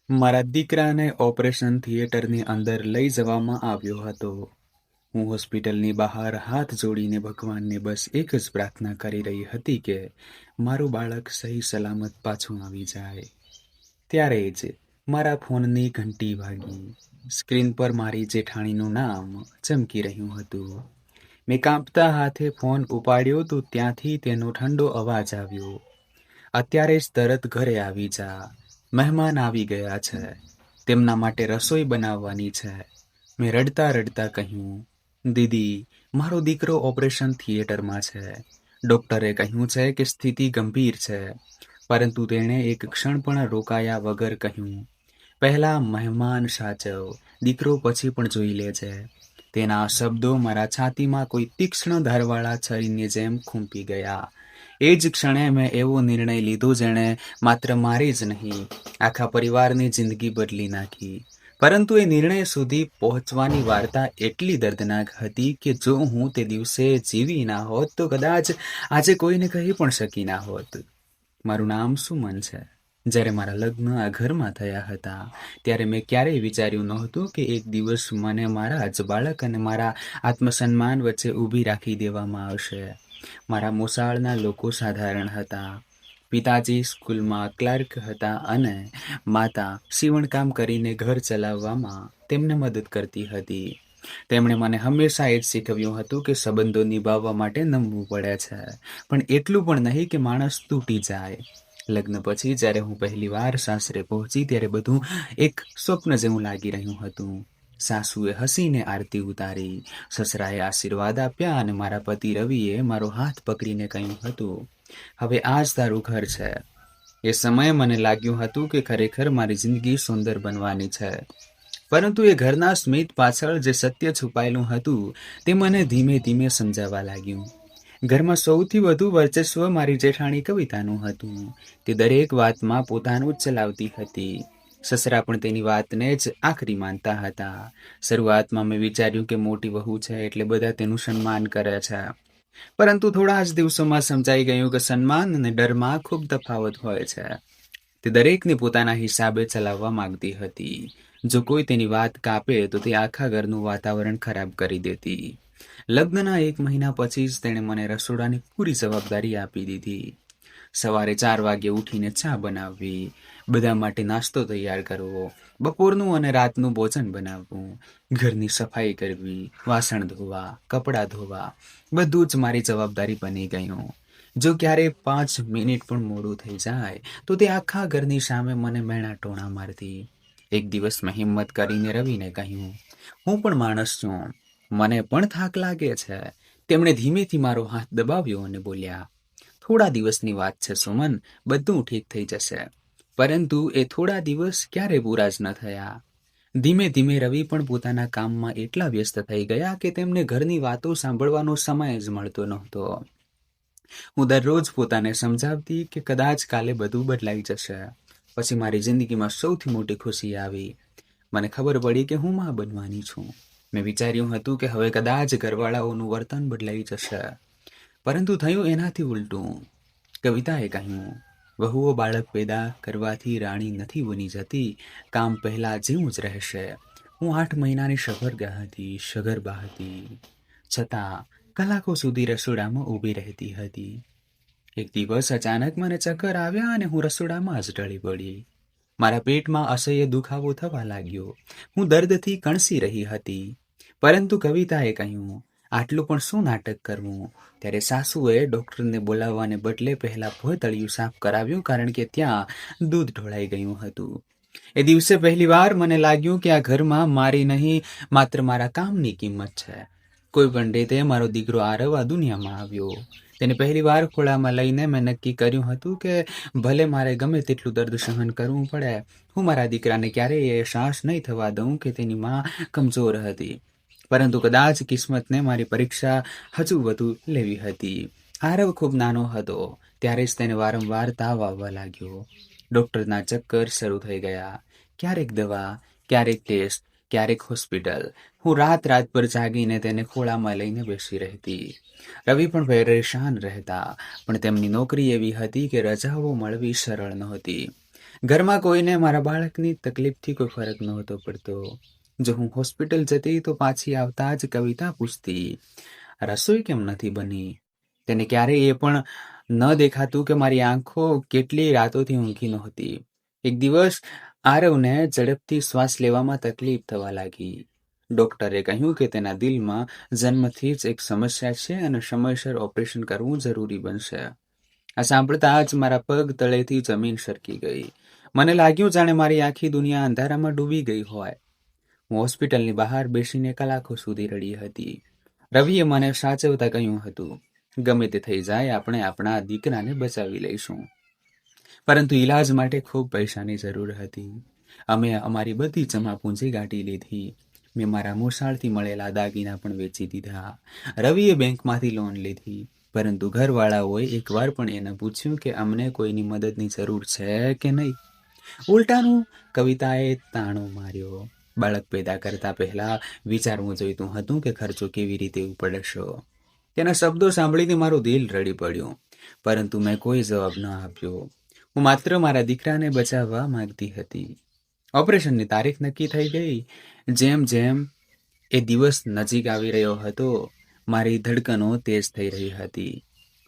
મારા દીકરાને ઓપરેશન થિયેટરની અંદર લઈ જવામાં આવ્યો હતો. હું હોસ્પિટલની બહાર હાથ જોડીને ભગવાનને બસ એક જ પ્રાર્થના કરી રહી હતી કે મારું બાળક સહી સલામત પાછું આવી જાય. ત્યારે જ મારા ફોનની ઘંટી વાગી. સ્ક્રીન પર મારી જેઠાણીનું નામ ચમકી રહ્યું હતું. મેં કાંપતા હાથે ફોન ઉપાડ્યો તો ત્યાંથી તેનો ઠંડો અવાજ આવ્યો. અત્યારે જ તરત ઘરે આવી જા, મહેમાન આવી ગયા છે, તેમના માટે રસોઈ બનાવવાની છે. મેં રડતા રડતા કહ્યું, દીદી, મારો દીકરો ઓપરેશન થિયેટરમાં છે. ડોક્ટરે કહ્યું છે કે સ્થિતિ ગંભીર છે. પરંતુ તેણે એક ક્ષણ પણ રોકાયા વગર કહ્યું, પહેલા મહેમાન સાચવ, દીકરો પછી પણ જોઈ લેજે. તેના શબ્દો મારા છાતીમાં કોઈ તીક્ષ્ણ ધારવાળા છરીની જેમ ખૂંપી ગયા. એ જ ક્ષણે મેં એવો નિર્ણય લીધો જેણે માત્ર મારી જ નહીં, આખા પરિવારની જિંદગી બદલી નાખી. પરંતુ એ નિર્ણય સુધી પહોંચવાની વાર્તા એટલી દર્દનાક હતી કે જો હું તે દિવસે જીવી ના હોત તો કદાચ આજે કોઈને કહી પણ શકી ના હોત. મારું નામ સુમન છે. જ્યારે મારા લગ્ન આ ઘરમાં થયા હતા ત્યારે મેં ક્યારેય વિચાર્યું નહોતું કે એક દિવસ મને મારા જ બાળક અને મારા આત્મસન્માન વચ્ચે ઊભી રાખી દેવામાં આવશે. મારા મોસાળના લોકો સાધારણ હતા. પિતાજી સ્કૂલમાં ક્લાર્ક હતા અને માતા સીવણકામ કરીને ઘર ચલાવવામાં તેમને મદદ કરતી હતી. તેમણે મને હંમેશા એ જ શીખવ્યું હતું કે સંબંધો નિભાવવા માટે નમવું પડે છે, પણ એટલું પણ નહીં કે માણસ તૂટી જાય. લગ્ન પછી જ્યારે હું પહેલી વાર સાસરે પહોંચી ત્યારે બધું એક સ્વપ્ન જેવું લાગી રહ્યું હતું. સાસુએ હસીને આરતી ઉતારી, સસરાએ આશીર્વાદ આપ્યા અને મારા પતિ રવિએ મારો હાથ પકડીને કહ્યું હતું, હવે આ જ તારું ઘર છે. એ સમયે મને લાગ્યું હતું કે ખરેખર મારી જિંદગી સુંદર બનવાની છે. પરંતુ એ ઘરના સ્મિત પાછળ જે સત્ય છુપાયેલું હતું તે મને ધીમે ધીમે સમજાવવા લાગ્યું. ઘરમાં સૌથી વધુ વર્ચસ્વ મારી જેઠાણી કવિતાનું હતું. તે દરેક વાતમાં પોતાનું જ ચલાવતી હતી. સસરા પણ તેની વાતને જ આખરી માનતા હતા. શરૂઆતમાં મેં વિચાર્યું કે મોટી વહુ છે એટલે બધા તેનું સન્માન કરે છે. પરંતુ થોડા જ દિવસોમાં સમજાઈ ગયું કે સન્માન અને ડરમાં ખૂબ તફાવત હોય છે. તે દરેકને પોતાના હિસાબે ચલાવવા માંગતી હતી. જો કોઈ તેની વાત કાપે તો તે આખા ઘરનું વાતાવરણ ખરાબ કરી દેતી. લગ્નના 1 મહિના પછી જ તેણે મને રસોડાની પૂરી જવાબદારી આપી દીધી. સવારે 4 વાગે ઉઠીને ચા બનાવવી, બધા માટે નાસ્તો તૈયાર કરવો, બપોરનું અને રાતનું ભોજન બનાવવું, ઘરની સફાઈ કરવી, વાસણ ધોવા, કપડાં ધોવા, બધું જ મારી જવાબદારી બની ગયું. જો ક્યારેય 5 મિનિટ પણ મોડું થઈ જાય તો તે આખા ઘરની સામે મને મેણા ટોણા મારતી. એક દિવસ મેં હિંમત કરીને રવિને કહ્યું, હું પણ માણસ છું, મને પણ થાક લાગે છે. તેમણે ધીમેથી મારો હાથ દબાવ્યો અને બોલ્યા, થોડા દિવસની વાત છે સુમન, બધું ઠીક થઈ જશે. પરંતુ એ થોડા દિવસ ક્યારે પૂરા જ ન થયા. ધીમે ધીમે રવિ પણ પોતાના કામમાં એટલા વ્યસ્ત થઈ ગયા કે તેમને ઘરની વાતો સાંભળવાનો સમય જ મળતો નહોતો. હું દરરોજ પોતાને સમજાવતી કે કદાચ કાલે બધું બદલાઈ જશે. પછી મારી જિંદગીમાં સૌથી મોટી ખુશી આવી. મને ખબર પડી કે હું માં બનવાની છું. મેં વિચાર્યું હતું કે હવે કદાચ ઘરવાળાઓનું વર્તન બદલાઈ જશે. પરંતુ થયું એનાથી ઉલટું. કવિતાએ કહ્યું, વહુઓ બાળક પેદા કરવાથી રાણી નથી બની જતી, કામ પહેલા જેવું જ રહેશે. હું 8 મહિનાની સગર્ભા હતી, છતાં કલાકો સુધી રસોડામાં ઊભી રહેતી હતી. એક દિવસ અચાનક મને ચક્કર આવ્યા અને હું રસોડામાં જ ઢળી પડી. મારા પેટમાં અસહ્ય દુખાવો થવા લાગ્યો. હું દર્દથી કણસી રહી હતી. પરંતુ કવિતાએ કહ્યું, આટલું પણ શું નાટક કરવું? ત્યારે સાસુએ ડોક્ટરને બોલાવવાને બદલે પહેલા ભોંયતળિયું સાફ કરાવ્યું, કારણ કે ત્યાં દૂધ ઢોળાઈ ગયું હતું. એ દિવસે પહેલીવાર મને લાગ્યું કે આ ઘરમાં મારી નહીં, માત્ર મારા કામની કિંમત છે. કોઈ પણ રીતે મારો દીકરો આરવ આ દુનિયામાં આવ્યો. તેને પહેલીવાર ખોળામાં લઈને મેં નક્કી કર્યું હતું કે ભલે મારે ગમે તેટલું દર્દ સહન કરવું પડે, હું મારા દીકરાને ક્યારેય અહેસાસ નહીં થવા દઉં કે તેની માં કમજોર હતી. પરંતુ કદાચ કિસ્મતને મારી પરીક્ષા હજુ વધુ લેવી હતી. આરવ ખૂબ નાનો હતો ત્યારે જ તેને વારંવાર તાવ આવવા લાગ્યો. ડોક્ટરના ચક્કર શરૂ થઈ ગયા. ક્યારેક દવા, ક્યારેક ટેસ્ટ, ક્યારેક હોસ્પિટલ. હું રાત પર જાગીને તેને ખોળામાં લઈને બેસી રહેતી. રવિ પણ પરેશાન રહેતા, પણ તેમની નોકરી એવી હતી કે રજાઓ મળવી સરળ નહોતી. ઘરમાં કોઈને મારા બાળકની તકલીફથી કોઈ ફરક નહોતો પડતો. જો હું હોસ્પિટલ જતી તો પાછી આવતા જ કવિતા પૂછતી, રસોઈ કેમ નથી બની? તેને ક્યારેય એ પણ ન દેખાતું કે મારી આંખો કેટલી રાતોથી ઊંઘી નહોતી. એક દિવસ આરવને ઝડપથી શ્વાસ લેવામાં તકલીફ થવા લાગી. ડોક્ટરે કહ્યું કે તેના દિલમાં જન્મથી જ એક સમસ્યા છે અને સમયસર ઓપરેશન કરવું જરૂરી બનશે. આ સાંભળતા જ મારા પગ તળેથી જમીન સરકી ગઈ. મને લાગ્યું જાણે મારી આખી દુનિયા અંધારામાં ડૂબી ગઈ હોય. હું હોસ્પિટલની બહાર બેસીને કલાકો સુધી રડી હતી. રવિએ મને સાચવતા કહ્યું હતું, ગમે તે થઈ જાય, આપણે આપણા દીકરાને બચાવી લઈશું. પરંતુ ઈલાજ માટે ખૂબ પૈસાની જરૂર હતી. અમે અમારી બધી જમા પૂંજી ગાંઠી લીધી. મેં મારા મોસાળથી મળેલા દાગીના પણ વેચી દીધા. રવિએ બેંકમાંથી લોન લીધી. પરંતુ ઘરવાળાઓએ એકવાર પણ એને પૂછ્યું કે અમને કોઈની મદદની જરૂર છે કે નહીં. ઉલટાનું કવિતાએ તાણો માર્યો. બાળક પેદા કરતા પહેલા વિચારવું જોઈતું હતું કે ખર્ચો કેવી રીતે ઉપડશો. તેના શબ્દો સાંભળીને મારું દિલ રડી પડ્યું, પરંતુ મેં કોઈ જવાબ ન આપ્યો. હું માત્ર મારા દીકરાને બચાવવા માંગતી હતી. ઓપરેશનની તારીખ નક્કી થઈ ગઈ. જેમ જેમ એ દિવસ નજીક આવી રહ્યો હતો, મારી ધડકનો તેજ થઈ રહી હતી.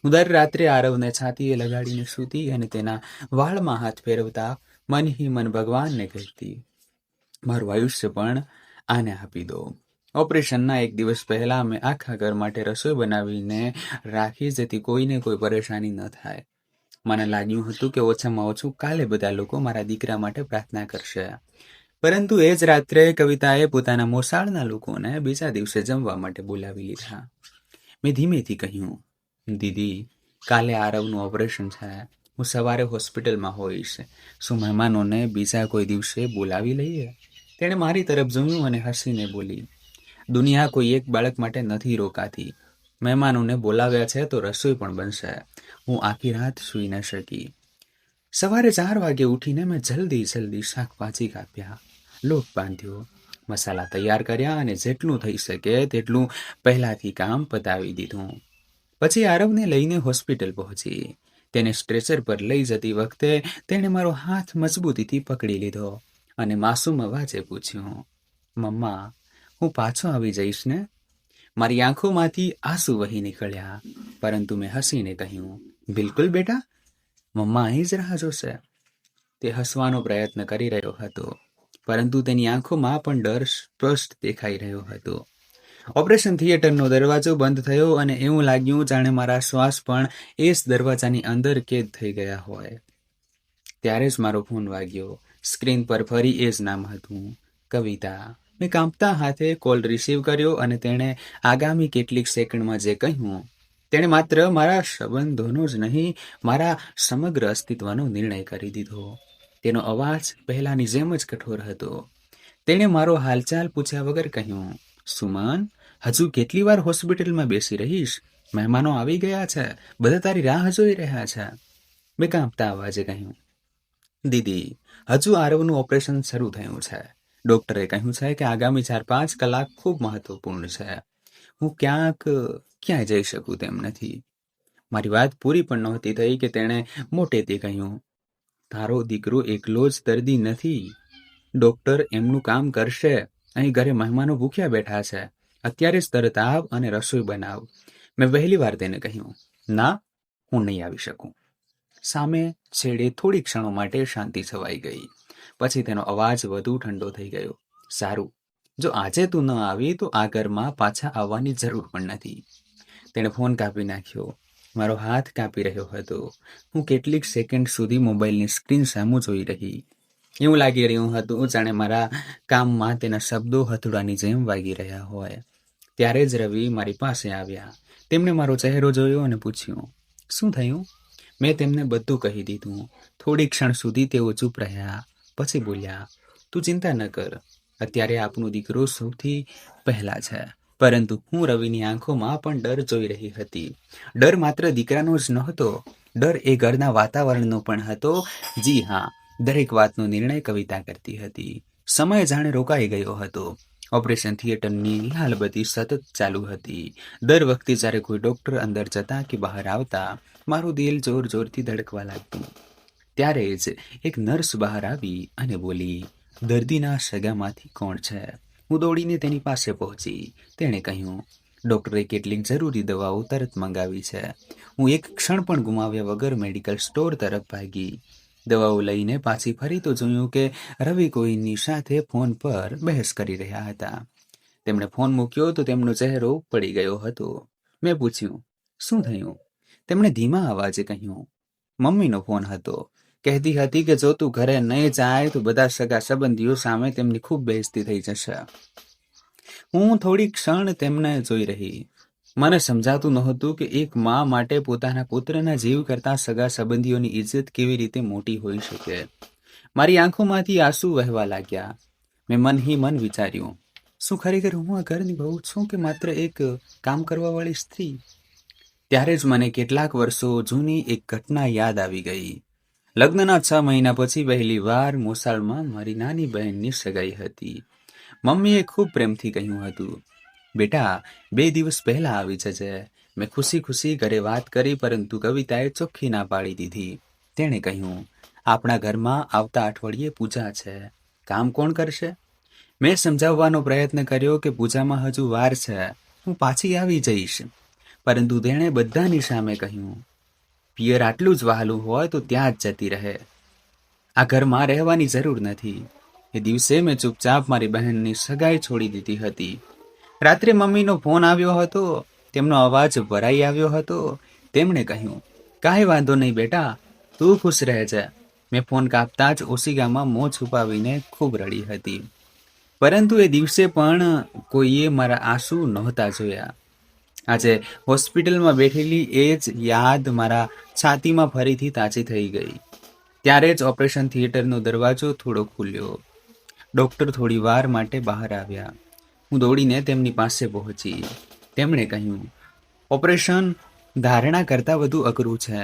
હું દર રાત્રે આરવને છાતીએ લગાડીને સૂતી અને તેના વાળમાં હાથ ફેરવતા મન હી મન ભગવાનને કહેતી, મારું આયુષ્ય પણ આને આપી દો. ઓપરેશનના એક દિવસ પહેલા મેં આખા ઘર માટે રસોઈ બનાવીને રાખી, જેથી કોઈને કોઈ પરેશાની ન થાય. મને લાગ્યું હતું કે ઓછામાં ઓછું કાલે બધા લોકો મારા દીકરા માટે પ્રાર્થના કરશે. પરંતુ એ જ રાત્રે કવિતાએ પોતાના મોસાળના લોકોને બીજા દિવસે જમવા માટે બોલાવી લીધા. મેં ધીમેથી કહ્યું, દીદી, કાલે આરવનું ઓપરેશન છે. હું સવારે હોસ્પિટલમાં હોઈશ. શું મહેમાનોને બીજા કોઈ દિવસે બોલાવી લઈએ? તેણે મારી તરફ જોયું અને હસીને બોલી, દુનિયા કોઈ એક બાળક માટે નથી રોકાતી. મહેમાનોને બોલાવ્યા છે તો રસોઈ પણ બનશે. હું આખી રાત સૂઈ ન શકી. સવારે 4 વાગે ઉઠીને મેં જલ્દી શાકભાજી કાપ્યા, લોટ બાંધ્યો, મસાલા તૈયાર કર્યા અને જેટલું થઈ શકે તેટલું પહેલાથી કામ પતાવી દીધું. પછી આરવને લઈને હોસ્પિટલ પહોંચી. તેને સ્ટ્રેચર પર લઈ જતી વખતે તેણે મારો હાથ મજબૂતીથી પકડી લીધો અને માસૂમ અવાજે પૂછ્યું, મમ્મા, હું પાછો આવી જઈશ ને? મારી આંખોમાંથી આંસુ વહી નીકળ્યા, પરંતુ મેં હસીને કહ્યું, બિલકુલ બેટા, મમ્મા અહીં જ રાહ જોશે. તે હસવાનો પ્રયત્ન કરી રહ્યો હતો, પરંતુ તેની આંખોમાં પણ ડર સ્પષ્ટ દેખાઈ રહ્યો હતો. ઓપરેશન થિયેટરનો દરવાજો બંધ થયો અને એવું લાગ્યું જાણે મારા શ્વાસ પણ એ જ દરવાજાની અંદર કેદ થઈ ગયા હોય. ત્યારે જ મારો ફોન વાગ્યો. સ્ક્રીન પર ફરી એ જ નામ હતું, કવિતા. મેં કાંપતા હાથે કોલ રિસીવ કર્યો અને તેણે આગામી કેટલીક સેકન્ડમાં જે કહ્યું, તેણે માત્ર મારા સંબંધોનો જ નહીં, મારા સમગ્ર અસ્તિત્વનો નિર્ણય કરી દીધો. તેનો અવાજ પહેલાની જેમ જ કઠોર હતો. તેણે મારો હાલચાલ પૂછ્યા વગર કહ્યું, સુમન, હજુ કેટલી વાર હોસ્પિટલમાં બેસી રહીશ? મહેમાનો આવી ગયા છે, બધા તારી રાહ જોઈ રહ્યા છે. મેં કાંપતા અવાજે કહ્યું, દીદી, હજુ આરવનું ઓપરેશન શરૂ થયું છે. ડોક્ટરે કહ્યું છે કે આગામી 4-5 કલાક ખૂબ મહત્વપૂર્ણ છે. હું ક્યાંય જઈ શકું તેમ નથી. મારી વાત પૂરી પણ નહોતી થઈ કે તેણે મોટેથી કહ્યું, તારો દીકરો એકલો જ દર્દી નથી. ડોક્ટર એમનું કામ કરશે. અહીં ઘરે મહેમાનો ભૂખ્યા બેઠા છે. અત્યારે જ તરત આવ અને રસોઈ બનાવ. મેં પહેલી વાર તેને કહ્યું, ના, હું નહીં આવી શકું. સામે છેડે થોડી ક્ષણો માટે શાંતિ છવાઈ ગઈ. પછી તેનો અવાજ વધુ ઠંડો થઈ ગયો. સારું, જો આજે તું ન આવી તો આ ઘરમાં પાછા આવવાની જરૂર પણ નથી. તેણે ફોન કાપી નાખ્યો. મારો હાથ કાપી રહ્યો હતો. હું કેટલીક સેકન્ડ સુધી મોબાઈલની સ્ક્રીન સામું જોઈ રહી. એવું લાગી રહ્યું હતું જાણે મારા કામમાં તેના શબ્દો હથોડાની જેમ વાગી રહ્યા હોય. ત્યારે જ રવિ મારી પાસે આવ્યા. તેમણે મારો ચહેરો જોયો અને પૂછ્યું, શું થયું? મેં તેમને બધું કહી દીધું. થોડી ક્ષણ સુધી તેઓ ચૂપ રહ્યા. પછી બોલ્યા, તું ચિંતા ન કર, અત્યારે આપણું દીકરો સૌથી પહેલા છે. પરંતુ હું રવિની આંખોમાં પણ ડર જોઈ રહી હતી. ડર માત્ર દીકરાનો જ નહોતો, ડર એ ઘરના વાતાવરણનો પણ હતો. જી હા, દરેક વાતનો નિર્ણય કવિતા કરતી હતી. સમય જાણે રોકાઈ ગયો હતો. ઓપરેશન થિયેટરની લાલ બત્તી સતત ચાલુ હતી. દર વખતે જ્યારે કોઈ ડોક્ટર અંદર જતા કે બહાર આવતા, મારું દિલ જોરથી ધડકવા લાગતું. ત્યારે જ એક નર્સ બહાર આવી અને બોલી, દર્દીના સગામાંથી કોણ છે? હું દોડીને તેની પાસે પહોંચી. તેણે કહ્યું, ડૉક્ટરે કેટલીક જરૂરી દવાઓ તરત મંગાવી છે. હું એક ક્ષણ પણ ગુમાવ્યા વગર મેડિકલ સ્ટોર તરફ ભાગી. દવાઓ લઈને પાછી ફરી તો જોયું કે રવિ કોઈની સાથે ફોન પર બહેસ કરી રહ્યા હતા. તેમણે ફોન મૂક્યો તો તેમનો ચહેરો પડી ગયો હતો. મેં પૂછ્યું, શું થયું? તેમણે ધીમા અવાજે કહ્યું, મમ્મીનો ફોન હતો. કહેતી હતી કે જો તું ઘરે નહીં જાય તો બધા સગા સંબંધીઓ સામે તેમની ખૂબ બેઇજ્જતી થઈ જશે. હું થોડી ક્ષણ તેમને જોઈ રહી. મને સમજાતું નહોતું કે એક મા માટે પોતાના પુત્રના જીવ કરતાં સગા સંબંધીઓની ઇજ્જત કેવી રીતે મોટી હોઈ શકે. મારી આંખોમાંથી આંસુ વહેવા લાગ્યા. મેં મન હી મન વિચાર્યું, શું ખરેખર હું આ ઘરની વહુ છું કે માત્ર એક કામ કરવાવાળી સ્ત્રી? ત્યારે જ મને કેટલાક વર્ષો જૂની એક ઘટના યાદ આવી ગઈ. લગ્નના 6 મહિના પછી પહેલી વાર મોસાળમાં મારી નાની બહેનની સગાઈ હતી. મમ્મીએ ખૂબ પ્રેમથી કહ્યું હતું, બેટા 2 દિવસ પહેલા આવી જજે. મેં ખુશી ખુશી ઘરે વાત કરી, પરંતુ કવિતાએ ચોખ્ખી ના પાડી દીધી. તેણે કહ્યું, આપણા ઘરમાં આવતા અઠવાડિયે પૂજા છે, કામ કોણ કરશે? મેં સમજાવવાનો પ્રયત્ન કર્યો કે પૂજામાં હજુ વાર છે, હું પાછી આવી જઈશ. પરંતુ તેણે બધાની સામે કહ્યું, પિયર આટલું જ વહાલું હોય તો ત્યાં જ જતી રહે. આ ઘરમાં રહેવાની જરૂર નથી. એ દિવસે મેં ચૂપચાપ મારી બહેનની સગાઈ છોડી દીધી હતી. રાત્રે મમ્મીનો ફોન આવ્યો હતો. તેમનો અવાજ ભરાઈ આવ્યો હતો. તેમણે કહ્યું, કાંઈ વાંધો નહીં બેટા, તું ખુશ રહેજે. મેં ફોન કાપતા જ ઓશિકામાં મોં છુપાવીને ખૂબ રડી હતી. પરંતુ એ દિવસે પણ કોઈએ મારા આંસુ નહોતા જોયા. આજે હોસ્પિટલમાં બેઠેલી એ જ યાદ મારા છાતીમાં ફરીથી તાજી થઈ ગઈ. ત્યારે જ ઓપરેશન થિયેટરનો દરવાજો થોડો ખુલ્યો. ડૉક્ટર થોડી વાર માટે બહાર આવ્યા. હું દોડીને તેમની પાસે પહોંચી. તેમણે કહ્યું, ઓપરેશન ધારણા કરતાં વધુ અઘરું છે.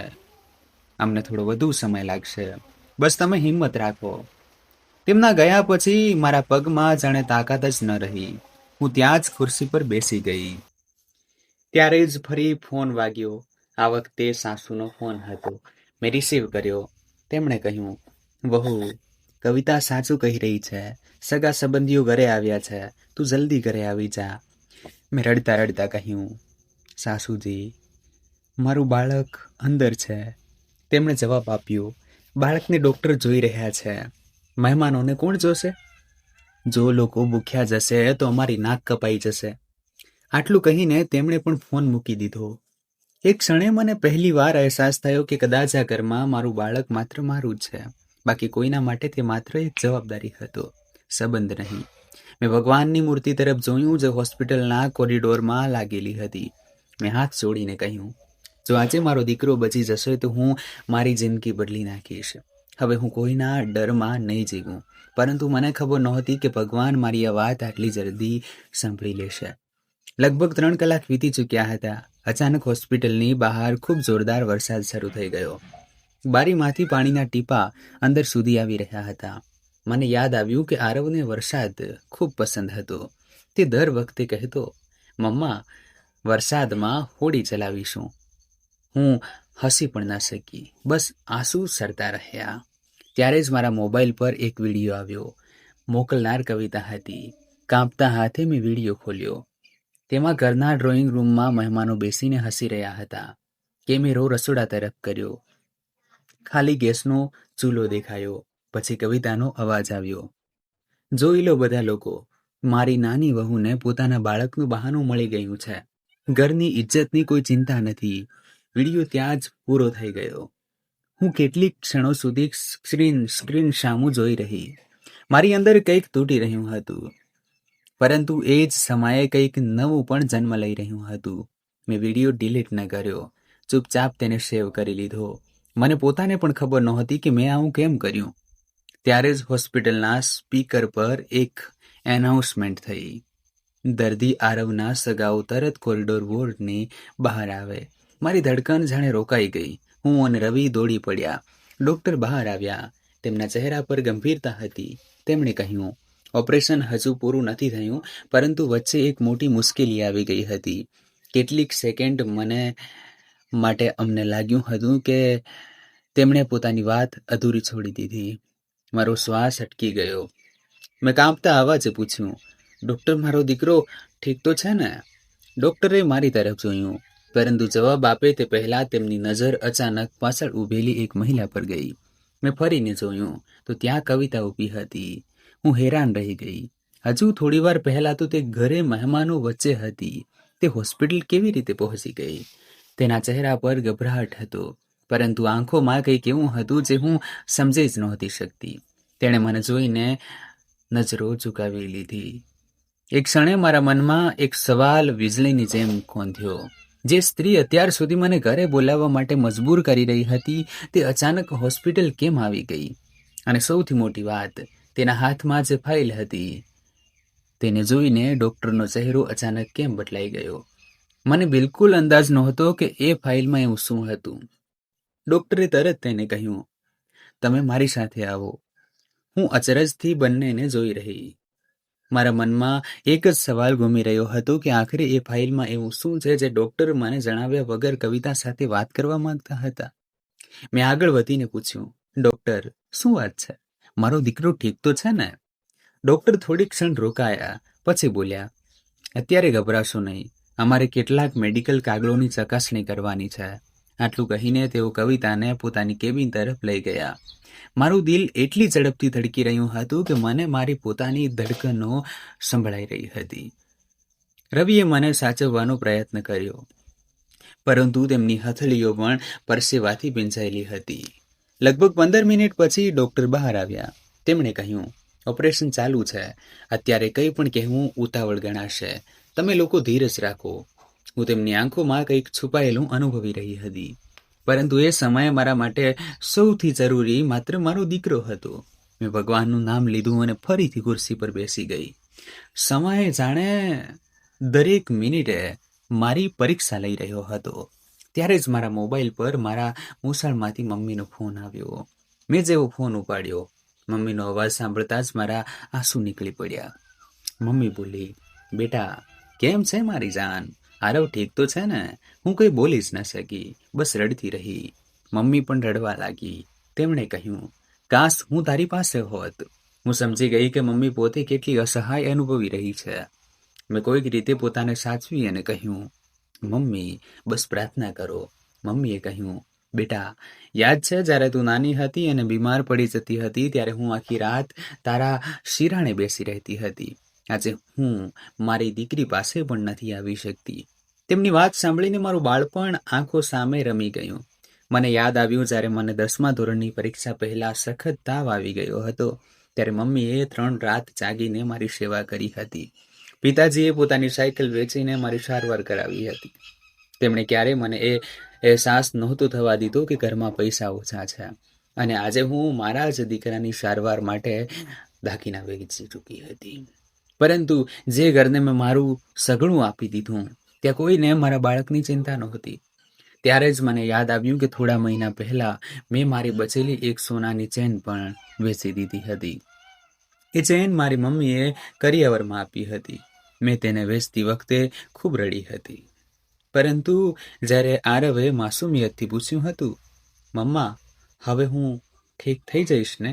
અમને થોડો વધુ સમય લાગશે. બસ તમે હિંમત રાખો. તેમના ગયા પછી મારા પગમાં જાણે તાકાત જ ન રહી. હું ત્યાં જ ખુરશી પર બેસી ગઈ. ત્યારે જ ફરી ફોન વાગ્યો. આ વખતે સાસુનો ફોન હતો. મેં રિસીવ કર્યો. તેમણે કહ્યું, વહુ, કવિતા સાચું કહી રહી છે. સગા સંબંધીઓ ઘરે આવ્યા છે. તું જલ્દી ઘરે આવી જા. મેં રડતા રડતા કહ્યું, સાસુજી, મારું બાળક અંદર છે. તેમણે જવાબ આપ્યો, બાળકને ડૉક્ટર જોઈ રહ્યા છે. મહેમાનોને કોણ જોશે? જો લોકો ભૂખ્યા જશે તો અમારી નાક કપાઈ જશે. આટલું કહીને તેમણે પણ ફોન મૂકી દીધો. એક ક્ષણે મને પહેલી વાર અહેસાસ થયો કે કદાચ આ ઘરમાં મારું બાળક માત્ર મારું જ છે. બાકી કોઈના માટે તે માત્ર એક જવાબદારી હતો, સંબંધ નહીં. મેં ભગવાનની મૂર્તિ તરફ જોયું જે હોસ્પિટલના કોરિડોરમાં લાગેલી હતી. મેં હાથ જોડીને કહ્યું, જો આજે મારો દીકરો બચી જશે તો હું મારી જિંદગી બદલી નાખીશ. હવે હું કોઈના ડરમાં નહીં જીવું. પરંતુ મને ખબર નહોતી કે ભગવાન મારી આ વાત આટલી જલ્દી સાંભળી લેશે. લગભગ 3 કલાક વીતી ચૂક્યા હતા. અચાનક હોસ્પિટલની બહાર ખૂબ જોરદાર વરસાદ શરૂ થઈ ગયો. બારીમાંથી પાણીના ટીપા અંદર સુધી આવી રહ્યા હતા. મને યાદ આવ્યું કે આરવને વરસાદ ખૂબ પસંદ હતો. તે દર વખતે કહેતો, મમ્મા, વરસાદમાં હોડી ચલાવીશું. હું હસી પણ ના શકી. બસ આંસુ સરતા રહ્યા. ત્યારે જ મારા મોબાઈલ પર એક વિડીયો આવ્યો. મોકલનાર કવિતા હતી. કાંપતા હાથે મેં વિડીયો ખોલ્યો. તેમાં ઘરના ડ્રોઈંગ રૂમમાં મહેમાનો બેસીને હસી રહ્યા હતા. કેમેરો રસોડા તરફ કર્યો. ખાલી ગેસનો ચૂલો દેખાયો. પછી કવિતાનો અવાજ આવ્યો, જોઈ લો બધા લોકો, મારી નાની વહુને પોતાના બાળકનું બહાનું મળી ગયું છે. ઘરની ઇજ્જતની કોઈ ચિંતા નથી. વિડીયો ત્યાં જ પૂરો થઈ ગયો. હું કેટલીક ક્ષણો સુધી સ્ક્રીન સામું જોઈ રહી. મારી અંદર કંઈક તૂટી રહ્યું હતું, પરંતુ એ જ સમયે કંઈક નવું પણ જન્મ લઈ રહ્યું હતું. મેં વિડીયો ડિલીટ ન કર્યો. ચૂપચાપ તેને સેવ કરી લીધો. મને પોતાને પણ ખબર નહોતી કે મેં આવું કેમ કર્યું. ત્યારે જ હોસ્પિટલના સ્પીકર પર એક એનાઉન્સમેન્ટ થઈ. દર્દી આરવના સગાઓ તરત કોરિડોર વોર્ડની બહાર આવે. મારી ધડકન જાણે રોકાઈ ગઈ. હું અને રવિ દોડી પડ્યા. ડૉક્ટર બહાર આવ્યા. તેમના ચહેરા પર ગંભીરતા હતી. તેમણે કહ્યું, ઓપરેશન હજુ પૂરું નથી થયું, પરંતુ વચ્ચે એક મોટી મુશ્કેલી આવી ગઈ હતી. કેટલીક સેકન્ડ મને માટે અમને લાગ્યું હતું કે તેમણે પોતાની વાત અધૂરી છોડી દીધી. મારો શ્વાસ અટકી ગયો. મેં કાંપતા અવાજે પૂછ્યું, ડૉક્ટર, મારો દીકરો ઠીક તો છે ને? ડૉક્ટરે મારી તરફ જોયું, પરંતુ જવાબ આપે તે પહેલાં તેમની નજર અચાનક પાછળ ઊભેલી એક મહિલા પર ગઈ. મેં ફરીને જોયું તો ત્યાં કવિતા ઊભી હતી. હું હેરાન રહી ગઈ. હજુ થોડીવાર પહેલાં તો તે ઘરે મહેમાનો વચ્ચે હતી. તે હોસ્પિટલ કેવી રીતે પહોંચી ગઈ? તેના ચહેરા પર ગભરાટ હતો, પરંતુ આંખોમાં કંઈક એવું હતું જે હું સમજી જ નહોતી શકતી. તેણે મને જોઈને નજરો ઝુકાવી લીધી. એક ક્ષણે મારા મનમાં એક સવાલ વીજળીની જેમ કોંધ્યો. જે સ્ત્રી અત્યાર સુધી મને ઘરે બોલાવવા માટે મજબૂર કરી રહી હતી, તે અચાનક હોસ્પિટલ કેમ આવી ગઈ? અને સૌથી મોટી વાત, તેના હાથમાં જે ફાઇલ હતી, તેને જોઈને ડૉક્ટરનો ચહેરો અચાનક કેમ બદલાઈ ગયો? મને બિલકુલ અંદાજ નહોતો કે એ ફાઇલમાં એવું શું હતું. ડૉક્ટરે તરત તેને કહ્યું, તમે મારી સાથે આવો. હું અચરજથી બંનેને જોઈ રહી. મારા મનમાં એક જ સવાલ ઘૂમી રહ્યો હતો કે આખરે એ ફાઇલમાં એવું શું છે જે ડૉક્ટર મને જણાવ્યા વગર કવિતા સાથે વાત કરવા માંગતા હતા. મેં આગળ વધીને પૂછ્યું, ડૉક્ટર, શું વાત છે? મારો દીકરો ઠીક તો છે ને? ડૉક્ટર થોડી ક્ષણ રોકાયા, પછી બોલ્યા, અત્યારે ગભરાશો નહીં. અમારે કેટલાક મેડિકલ કાગળોની ચકાસણી કરવાની છે. આટલું કહીને તેઓ કવિતાને પોતાની કેબિન તરફ લઈ ગયા. મારું દિલ એટલી ઝડપથી ધડકી રહ્યું હતું કે મને મારી પોતાની ધડકનો સંભળાઈ રહી હતી. રવિએ મને સાચવવાનો પ્રયત્ન કર્યો, પરંતુ તેમની હથેળીઓ પણ પરસેવાથી ભીંજાયેલી હતી. લગભગ 15 મિનિટ પછી ડૉક્ટર બહાર આવ્યા. તેમણે કહ્યું, ઓપરેશન ચાલુ છે. અત્યારે કંઈ પણ કહેવું ઉતાવળ ગણાશે. તમે લોકો ધીરજ રાખો. હું તેમની આંખોમાં કંઈક છુપાયેલું અનુભવી રહી હતી, પરંતુ એ સમયે મારા માટે સૌથી જરૂરી માત્ર મારો દીકરો હતો. મેં ભગવાનનું નામ લીધું અને ફરીથી ખુરશી પર બેસી ગઈ. સમય જાણે દરેક મિનિટે મારી પરીક્ષા લઈ રહ્યો હતો. ત્યારે જ મારા મોબાઈલ પર મારા મૂછાળમાંથી મમ્મીનો ફોન આવ્યો. મેં જેવો ફોન ઉપાડ્યો, મમ્મીનો અવાજ સાંભળતા જ મારા આંસુ નીકળી પડ્યા. મમ્મી બોલી, બેટા, કેમ છે મારી જાન? આરવ ઠીક તો છે ને? હું કંઈ બોલી જ ન શકી, બસ રડતી રહી. મમ્મી પણ રડવા લાગી. તેમણે કહ્યું, કાશ હું તારી પાસે હોત. હું સમજી ગઈ કે મમ્મી પોતે કેટલી અસહાય અનુભવી રહી છે. મેં કોઈક રીતે પોતાને સાચવી અને કહ્યું, મમ્મી, બસ પ્રાર્થના કરો. મમ્મીએ કહ્યું, બેટા, યાદ છે જ્યારે તું નાની હતી અને બીમાર પડી જતી હતી ત્યારે હું આખી રાત તારા શિરાણે બેસી રહેતી હતી. આજે હું મારી દીકરી પાસે પણ નથી આવી શકતી. તેમની વાત સાંભળીને મારું બાળપણ આંખો સામે રમી ગયું. મને યાદ આવ્યું જ્યારે મને 10મા ધોરણની પરીક્ષા પહેલા સખત તાવ આવી ગયો હતો, ત્યારે મમ્મીએ 3 રાત જાગીને મારી સેવા કરી હતી. પિતાજીએ પોતાની સાયકલ વેચીને મારી સારવાર કરાવી હતી. તેમણે ક્યારેય મને એ અહેસાસ નહોતો થવા દીધો કે ઘરમાં પૈસા ઓછા છે, અને આજે હું મારા જ દીકરાની સારવાર માટે દાગીના વેચી ચૂકી હતી. પરંતુ જે ઘરને મેં મારું સઘળું આપી દીધું, ત્યાં કોઈને મારા બાળકની ચિંતા નહોતી. ત્યારે જ મને યાદ આવ્યું કે થોડા મહિના પહેલા મેં મારી બચેલી એક સોનાની ચેન પણ વેચી દીધી હતી. એ ચેન મારી મમ્મીએ કરિયાવરમાં આપી હતી. મેં તેને વેચતી વખતે ખૂબ રડી હતી. પરંતુ જ્યારે આરવે માસુમિયતથી પૂછ્યું હતું, મમ્મા, હવે હું ઠીક થઈ જઈશ ને?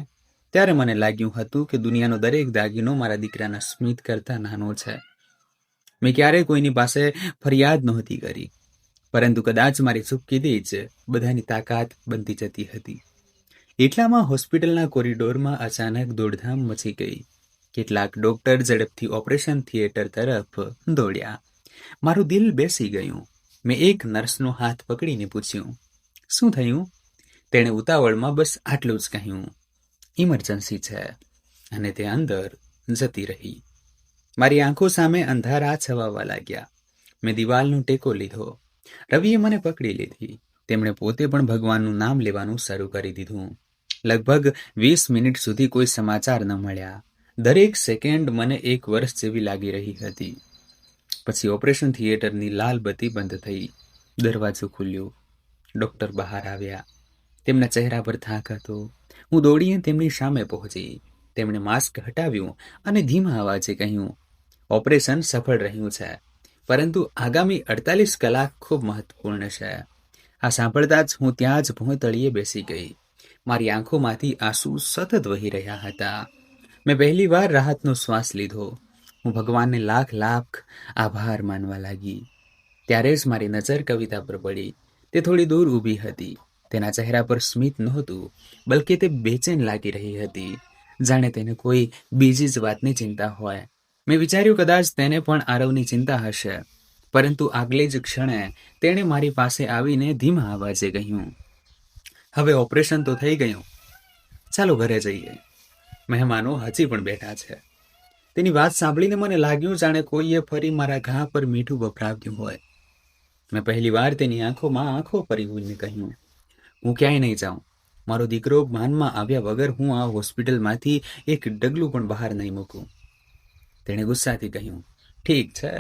ત્યારે મને લાગ્યું હતું કે દુનિયાનો દરેક દાગીનો મારા દીકરાના સ્મિત કરતાં નાનો છે. મેં ક્યારેય કોઈની પાસે ફરિયાદ નહોતી કરી, પરંતુ કદાચ મારી ચૂપકીદી જ બધાની તાકાત બનતી જતી હતી. એટલામાં હોસ્પિટલના કોરિડોરમાં અચાનક દોડધામ મચી ગઈ. કેટલાક ડૉક્ટર ઝડપથી ઓપરેશન થિયેટર તરફ દોડ્યા. મારું દિલ બેસી ગયું. મેં એક નર્સનો હાથ પકડીને પૂછ્યું, શું થયું? તેણે ઉતાવળમાં બસ આટલું જ કહ્યું, ઇમરજન્સી છે, અને તે અંદર જતી રહી. મારી આંખો સામે અંધારા છવાવા લાગ્યા. મેં દિવાલનો ટેકો લીધો. રવિએ મને પકડી લીધી. તેમણે પોતે પણ ભગવાનનું નામ લેવાનું શરૂ કરી દીધું. લગભગ 20 મિનિટ સુધી કોઈ સમાચાર ન મળ્યા. દરેક સેકન્ડ મને 1 વર્ષ જેવી લાગી રહી હતી. પછી ઓપરેશન થિયેટરની લાલ બત્તી બંધ થઈ. દરવાજો ખુલ્યો. ડૉક્ટર બહાર આવ્યા. તેમના ચહેરા પર થાક હતો. હું દોડીને તેમની સામે પહોંચી. તેમણે માસ્ક હટાવ્યું અને ધીમા અવાજે કહ્યું, ઓપરેશન સફળ રહ્યું છે, પરંતુ આગામી 48 કલાક ખૂબ મહત્વપૂર્ણ છે. આ સાંભળતા જ હું ત્યાં જ ભોંયતળીએ બેસી ગઈ. મારી આંખોમાંથી આંસુ સતત વહી રહ્યા હતા. મેં પહેલી વાર રાહતનો શ્વાસ લીધો. હું ભગવાનને લાખ લાખ આભાર માનવા લાગી. ત્યારે જ મારી નજર કવિતા પર પડી. તે થોડી દૂર ઊભી હતી. તેના ચહેરા પર સ્મિત નહોતું, બલકે તે બેચેન લાગી રહી હતી, જાણે તેને કોઈ બીજી જ વાતની ચિંતા હોય. મેં વિચાર્યું કદાચ તેને પણ આરવની ચિંતા હશે, પરંતુ આગલી જ ક્ષણે તેણે મારી પાસે આવીને ધીમા અવાજે કહ્યું, હવે ઓપરેશન તો થઈ ગયું, ચાલો ઘરે જઈએ. મહેમાનો હજી પણ બેઠા છે. તેની વાત સાંભળીને મને લાગ્યું જાણે કોઈએ ફરી મારા ઘા પર મીઠું વપરાવ્યું હોય. મેં પહેલી વાર તેની આંખોમાં આંખો ભરીને કહ્યું, હું ક્યાંય નહીં જાઉં. મારો દીકરો માનમાં આવ્યા વગર હું આ હોસ્પિટલમાંથી એક ડગલું પણ બહાર નહીં મૂકું. તેણે ગુસ્સાથી કહ્યું, ઠીક છે.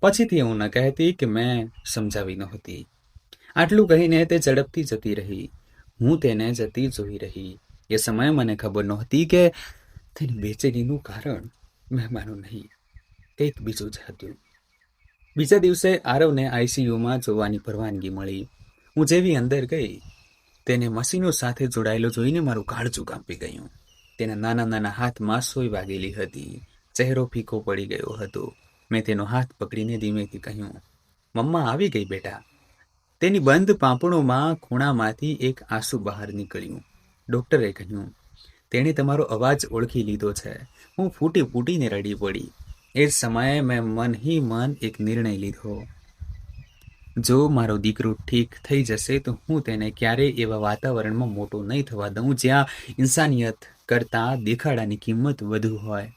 પછીથી એવું ન કહેતી કે મેં સમજાવી નહોતી. આટલું કહીને તે ઝડપથી જતી રહી. હું તેને જતી જોઈ રહી. એ સમયે મને ખબર નહોતી કે તેની બેચેનીનું કારણ મહેમાનો નહીં, કંઈક બીજું જ હતું. બીજા દિવસે આરવને આઈસીયુમાં જોવાની પરવાનગી મળી. હું જેવી અંદર ગઈ, તેને મશીનો સાથે જોડાયેલો જોઈને મારું કાળજું કાંપી ગયું. તેના નાના નાના હાથમાં સોય વાગેલી હતી. ચહેરો ફીકો પડી ગયો હતો. મેં તેનો હાથ પકડીને ધીમેથી કહ્યું, મમ્મા આવી ગઈ બેટા. તેની બંધ પાંપણોમાં ખૂણામાંથી એક આંસુ બહાર નીકળ્યું. ડોક્ટરે કહ્યું, તેણે તમારો અવાજ ઓળખી લીધો છે. હું ફૂટી ફૂટીને રડી પડી. એ જ સમયે મેં મન હી મન એક નિર્ણય લીધો. જો મારો દીકરો ઠીક થઈ જશે તો હું તેને ક્યારેય એવા વાતાવરણમાં મોટો નહીં થવા દઉં જ્યાં ઇન્સાનિયત કરતાં દેખાડાની કિંમત વધુ હોય.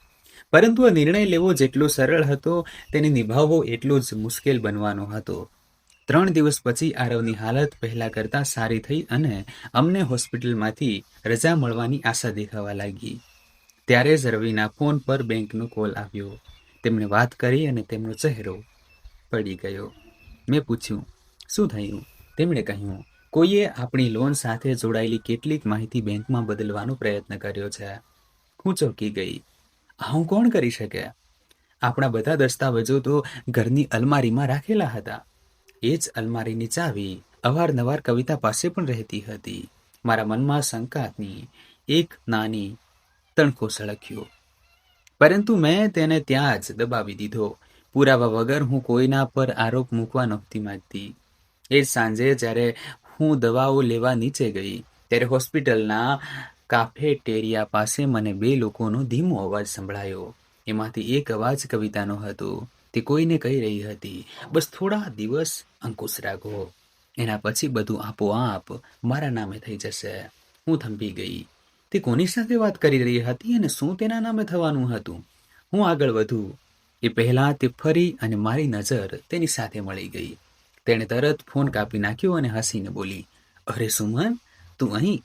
પરંતુ આ નિર્ણય લેવો જેટલો સરળ હતો, તેને નિભાવવો એટલો જ મુશ્કેલ બનવાનો હતો. 3 દિવસ પછી આરવની હાલત પહેલા કરતાં સારી થઈ અને અમને હોસ્પિટલમાંથી રજા મળવાની આશા દેખાવા લાગી. ત્યારે જ રવિના ફોન પર બેંકનો કોલ આવ્યો. તેમણે વાત કરી અને તેમનો ચહેરો પડી ગયો. મેં પૂછ્યું, શું થયું? તેમણે કહ્યું, કોઈએ આપણી લોન સાથે જોડાયેલી કેટલીક માહિતી બેંકમાં બદલવાનો પ્રયત્ન કર્યો છે. હું ચોંકી ગઈ. આવું કોણ કરી શકે? આપણા બધા દસ્તાવેજો તો ઘરની અલમારીમાં રાખેલા હતા. એ જ અલમારીની ચાવી અવારનવાર કવિતા પાસે પણ રહેતી હતી. મારા મનમાં શંકાની એક નાની તણખો સળગ્યો, પરંતુ મેં તેને ત્યાં જ દબાવી દીધો. પુરાવા વગર હું કોઈના પર આરોપ મૂકવા નહોતી માંગતી. એ જ સાંજે જ્યારે હું દવાઓ લેવા નીચે ગઈ, ત્યારે હોસ્પિટલના કાફેટેરિયા પાસે મને 2 લોકોનો ધીમો અવાજ સંભળાયો. એમાંથી એક અવાજ કવિતાનો હતો. તે કોઈને કહી રહી હતી, બસ થોડા દિવસ અંકુશ રાખો, એના પછી બધું આપોઆપ મારા નામે થઈ જશે. હું થંભી ગઈ. તે કોની સાથે વાત કરી રહી હતી અને શું તેના નામે થવાનું હતું? હું આગળ વધું એ પહેલાં તે ફરી અને મારી નજર તેની સાથે મળી ગઈ. તેણે તરત ફોન કાપી નાખ્યો અને હસીને બોલી, અરે સુમન, તું અહીં?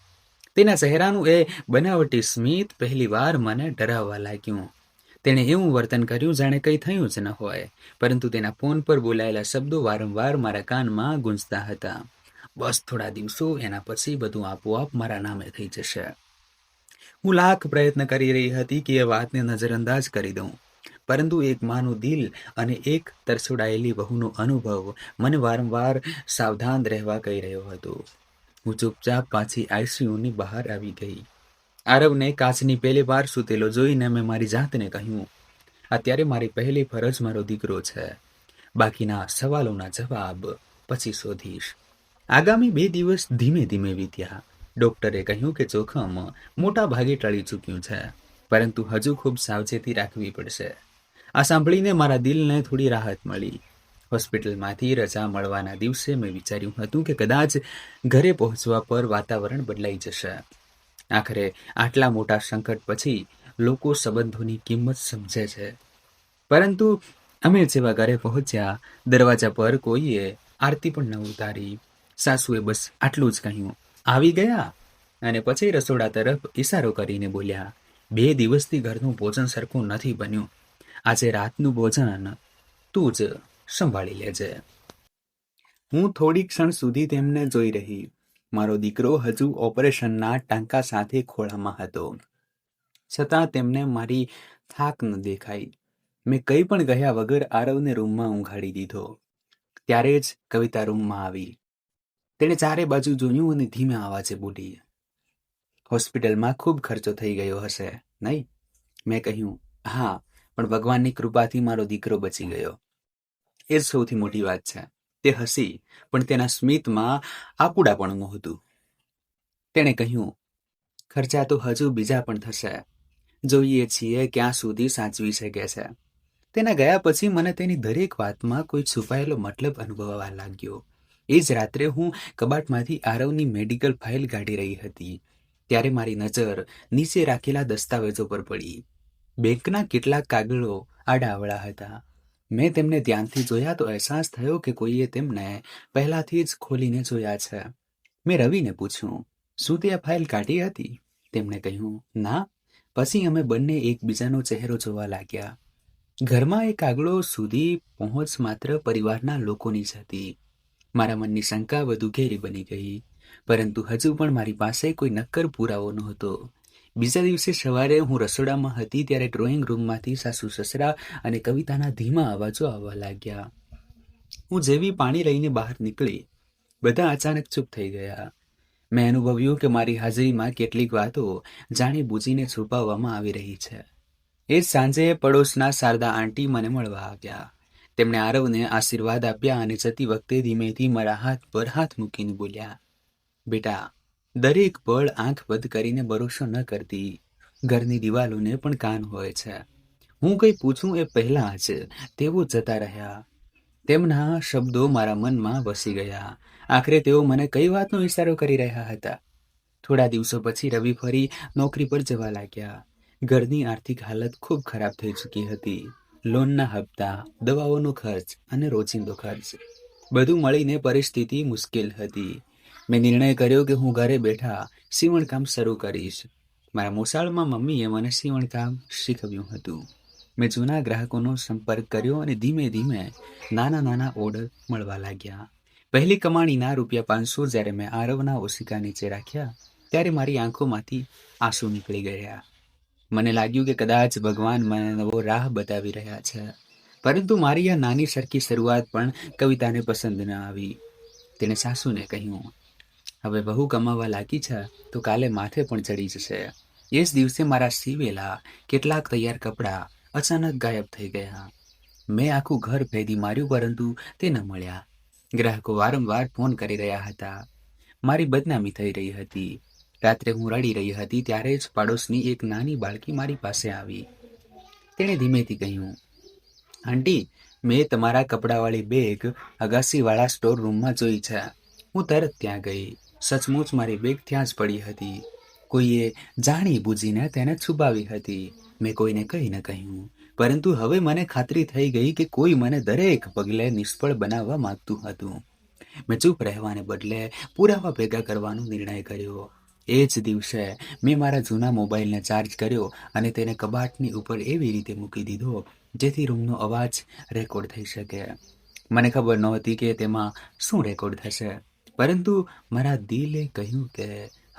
તેના ચહેરાનું એ બનાવટી સ્મિત પહેલી વાર મને ડરાવવા લાગ્યું. તેણે એવું વર્તન કર્યું જાણે કંઈ થયું જ ન હોય, પરંતુ તેના ફોન પર બોલાયેલા શબ્દો વારંવાર મારા કાનમાં ગુંજતા હતા. બસ થોડા દિવસો, એના પછી બધું આપોઆપ મારા નામે થઈ જશે. હું લાખ પ્રયત્ન કરી રહી હતી કે એ વાતને નજરઅંદાજ કરી દઉં, પરંતુ એક માનું દિલ અને એક તરછોડાયેલી વહુનો અનુભવ મને વારંવાર સાવધાન રહેવા કહી રહ્યો હતો. હું ચૂપચાપ પાછી આઈસીયુની બહાર આવી ગઈ. આરવને કાચની પેલે પાર સૂતેલો જોઈને મેં મારી જાતને કહ્યું, અત્યારે મારી પહેલી ફરજ મારો દીકરો છે. બાકીના સવાલોના જવાબ પછી શોધીશ. આગામી 2 દિવસ ધીમે ધીમે વીત્યા. ડોક્ટરે કહ્યું કે જોખમ મોટા ભાગે ટળી ચૂક્યું છે, પરંતુ હજુ ખૂબ સાવચેતી રાખવી પડશે. આ સાંભળીને મારા દિલને થોડી રાહત મળી. હોસ્પિટલમાંથી રજા મળવાના દિવસે મેં વિચાર્યું હતું કે કદાચ ઘરે પહોંચવા પર વાતાવરણ બદલાઈ જશે. આખરે આટલા મોટા સંકટ પછી લોકો સંબંધોની કિંમત સમજે છે. પરંતુ અમે જેવા ઘરે પહોંચ્યા, દરવાજા પર કોઈએ આરતી પણ ન ઉતારી. સાસુએ બસ આટલું જ કહ્યું, આવી ગયા, અને પછી રસોડા તરફ ઈશારો કરીને બોલ્યા, 2 દિવસથી ઘરનું ભોજન સરખું નથી બન્યું. આજે રાતનું ભોજન તું જ સંભાળી લેજે. હું થોડી ક્ષણ સુધી તેમને જોઈ રહી. મારો દીકરો હજુ ઓપરેશનના ટાંકા સાથે ખોળામાં હતો, છતાં તેમને મારી થાક ન દેખાઈ. મેં કંઈ પણ કહ્યા વગર આરવને રૂમમાં ઊંઘાડી દીધો. ત્યારે જ કવિતા રૂમમાં આવી. તેણે ચારે બાજુ જોયું અને ધીમે અવાજે બોલી, હોસ્પિટલમાં ખૂબ ખર્ચો થઈ ગયો હશે, નહીં? મેં કહ્યું, હા, પણ ભગવાનની કૃપાથી મારો દીકરો બચી ગયો. એ જ સૌથી મોટી વાત છે. તે હસી, પણ તેના સ્મિતમાં આપુડાપણું હતું. તેણે કહ્યું, ખર્ચા તો હજુ બીજા પણ થશે. જોઈએ છીએ ક્યાં સુધી સાચવી શકે છે. તેના ગયા પછી મને તેની દરેક વાતમાં કોઈ છુપાયેલો મતલબ અનુભવવા લાગ્યો. એ જ રાત્રે હું કબાટમાંથી આરવની મેડિકલ ફાઇલ કાઢી રહી હતી, ત્યારે મારી નજર નીચે રાખેલા દસ્તાવેજો પર પડી. બેંકના કેટલાક કાગળો આડાઅવળા હતા. મેં તેમને ધ્યાનથી જોયા તો અહેસાસ થયો કે કોઈએ તેમને પહેલાથી જ ખોલીને જોયા છે. મેં રવિને પૂછ્યું, શું તે આ ફાઇલ કાઢી હતી? તેમણે કહ્યું, ના. પછી અમે બંને એકબીજાનો ચહેરો જોવા લાગ્યા. ઘરમાં એ કાગળો સુધી પહોંચ માત્ર પરિવારના લોકોની જ હતી. મારા મનની શંકા વધુ ઘેરી બની ગઈ, પરંતુ હજુ પણ મારી પાસે કોઈ નક્કર પુરાવો નહોતો. બીજા દિવસે સવારે હું રસોડામાં હતી ત્યારે ડ્રોઈંગ રૂમમાંથી સાસુ સસરા અને કવિતાના ધીમા અવાજો આવવા લાગ્યા. હું જેવી પાણી લઈને બહાર નીકળી, બધા અચાનક ચૂપ થઈ ગયા. મેં અનુભવ્યું કે મારી હાજરીમાં કેટલીક વાતો જાણી બૂજીને છુપાવવામાં આવી રહી છે. એ જ સાંજે પડોશના શારદા આંટી મને મળવા આવ્યા. તેમણે આરવને આશીર્વાદ આપ્યા અને જતી વખતે ધીમેથી મારા હાથ પર હાથ મૂકીને બોલ્યા, બેટા, દરેક પળ આંખ બંધ કરીને ભરોસો ન કરતી. ઘરની દિવાલોને પણ કાન હોય છે. હું કંઈ પૂછું એ પહેલાં જ તેઓ જતા રહ્યા. તેમના શબ્દો મારા મનમાં વસી ગયા. આખરે તેઓ મને કઈ વાતનો ઇશારો કરી રહ્યા હતા? થોડા દિવસો પછી રવિ ફરી નોકરી પર જવા લાગ્યા. ઘરની આર્થિક હાલત ખૂબ ખરાબ થઈ ચૂકી હતી. લોનના હપ્તા, દવાઓનો ખર્ચ અને રોજિંદો ખર્ચ, બધું મળીને પરિસ્થિતિ મુશ્કેલ હતી. મેં નિર્ણય કર્યો કે હું ઘરે બેઠા સીવણકામ શરૂ કરીશ. મારા મોસાળમાં મમ્મીએ મને સીવણકામ શીખવ્યું હતું. મેં જૂના ગ્રાહકોનો સંપર્ક કર્યો અને ધીમે ધીમે નાના નાના ઓર્ડર મળવા લાગ્યા. પહેલી કમાણીના ₹500 જ્યારે મેં આરવના ઓશિકા નીચે રાખ્યા, ત્યારે મારી આંખોમાંથી આંસુ નીકળી ગયા. મને લાગ્યું કે કદાચ ભગવાન મને નવો રાહ બતાવી રહ્યા છે. પરંતુ મારી આ નાની સરખી શરૂઆત પણ કવિતાને પસંદ ન આવી. તેણે સાસુને કહ્યું, હવે બહુ કમાવા લાગી છે તો કાલે માથે પણ ચડી જશે. એ જ દિવસે મારા સીવેલા કેટલાક તૈયાર કપડાં અચાનક ગાયબ થઈ ગયા. મેં આખું ઘર ભેદી માર્યું, પરંતુ તે ન મળ્યા. ગ્રાહકો વારંવાર ફોન કરી રહ્યા હતા. મારી બદનામી થઈ રહી હતી. રાત્રે હું રડી રહી હતી ત્યારે જ પાડોશની એક નાની બાળકી મારી પાસે આવી. તેણે ધીમેથી કહ્યું, આંટી, મેં તમારા કપડાવાળી બેગ અગાસીવાળા સ્ટોર રૂમમાં જોઈ છે. હું તરત ત્યાં ગઈ. સચમુચ મારી બેગ ત્યાં જ પડી હતી. કોઈએ જાણી બૂજીને તેને છુપાવી હતી. મેં કોઈને કંઈ ન કહ્યું, પરંતુ હવે મને ખાતરી થઈ ગઈ કે કોઈ મને દરેક પગલે નિષ્ફળ બનાવવા માંગતું હતું. મેં ચૂપ રહેવાને બદલે પુરાવા ભેગા કરવાનો નિર્ણય કર્યો. એ જ દિવસે મેં મારા જૂના મોબાઈલને ચાર્જ કર્યો અને તેને કબાટની ઉપર એવી રીતે મૂકી દીધો જેથી રૂમનો અવાજ રેકોર્ડ થઈ શકે. મને ખબર નહોતી કે તેમાં શું રેકોર્ડ થશે, પરંતુ મારા દિલે કહ્યું કે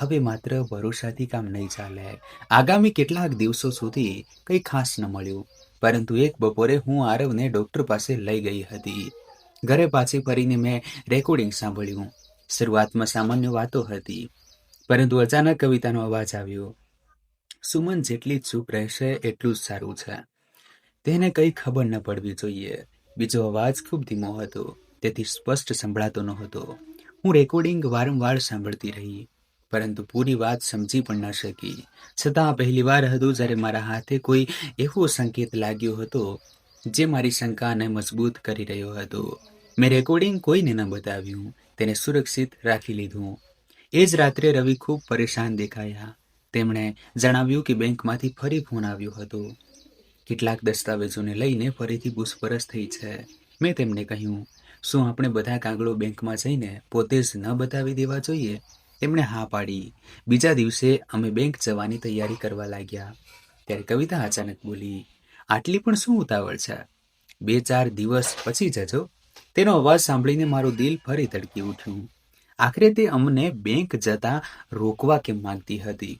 હવે માત્ર ભરોસાથી કામ નહીં ચાલે. આગામી કેટલાક દિવસો સુધી કંઈ ખાસ ન મળ્યું, પરંતુ એક બપોરે હું આરવને ડૉક્ટર પાસે લઈ ગઈ હતી. ઘરે પાછી ફરીને મેં રેકોર્ડિંગ સાંભળ્યું. શરૂઆતમાં સામાન્ય વાતો હતી, પરંતુ અચાનક કવિતાનો અવાજ આવ્યો, સુમન જેટલી ચૂપ રહેશે એટલું જ સારું છે. તેને કંઈ ખબર ન પડવી જોઈએ. બીજો અવાજ ખૂબ ધીમો હતો, તેથી સ્પષ્ટ સંભળાતો નહોતો. હું રેકોર્ડિંગ વારંવાર સાંભળતી રહી, પરંતુ પૂરી વાત સમજી પણ ન શકી. છતાં પહેલીવાર હતું જ્યારે મારા હાથે કોઈ એવો સંકેત લાગ્યો હતો જે મારી શંકાને મજબૂત કરી રહ્યો હતો. મેં રેકોર્ડિંગ કોઈને ન બતાવ્યું, તેને સુરક્ષિત રાખી લીધું. એ જ રાત્રે રવિ ખૂબ પરેશાન દેખાયા. તેમણે જણાવ્યું કે બેંકમાંથી ફરી ફોન આવ્યો હતો. કેટલાક દસ્તાવેજોને લઈને ફરીથી પૂછપરછ થઈ છે. મેં તેમને કહ્યું, શું આપણે બધા કાગળો બેંકમાં જઈને પોતે જ ન બતાવી દેવા જોઈએ? તેમણે હા પાડી. બીજા દિવસે અમે બેંક જવાની તૈયારી કરવા લાગ્યા. ત્યારે કવિતા અચાનક બોલી, આટલી પણ શું ઉતાવળ છે? 2-4 દિવસ પછી જજો. તેનો અવાજ સાંભળીને મારું દિલ ફરી ધડકી ઉઠ્યું. આખરે તે અમને બેંક જતા રોકવા કેમ માંગતી હતી,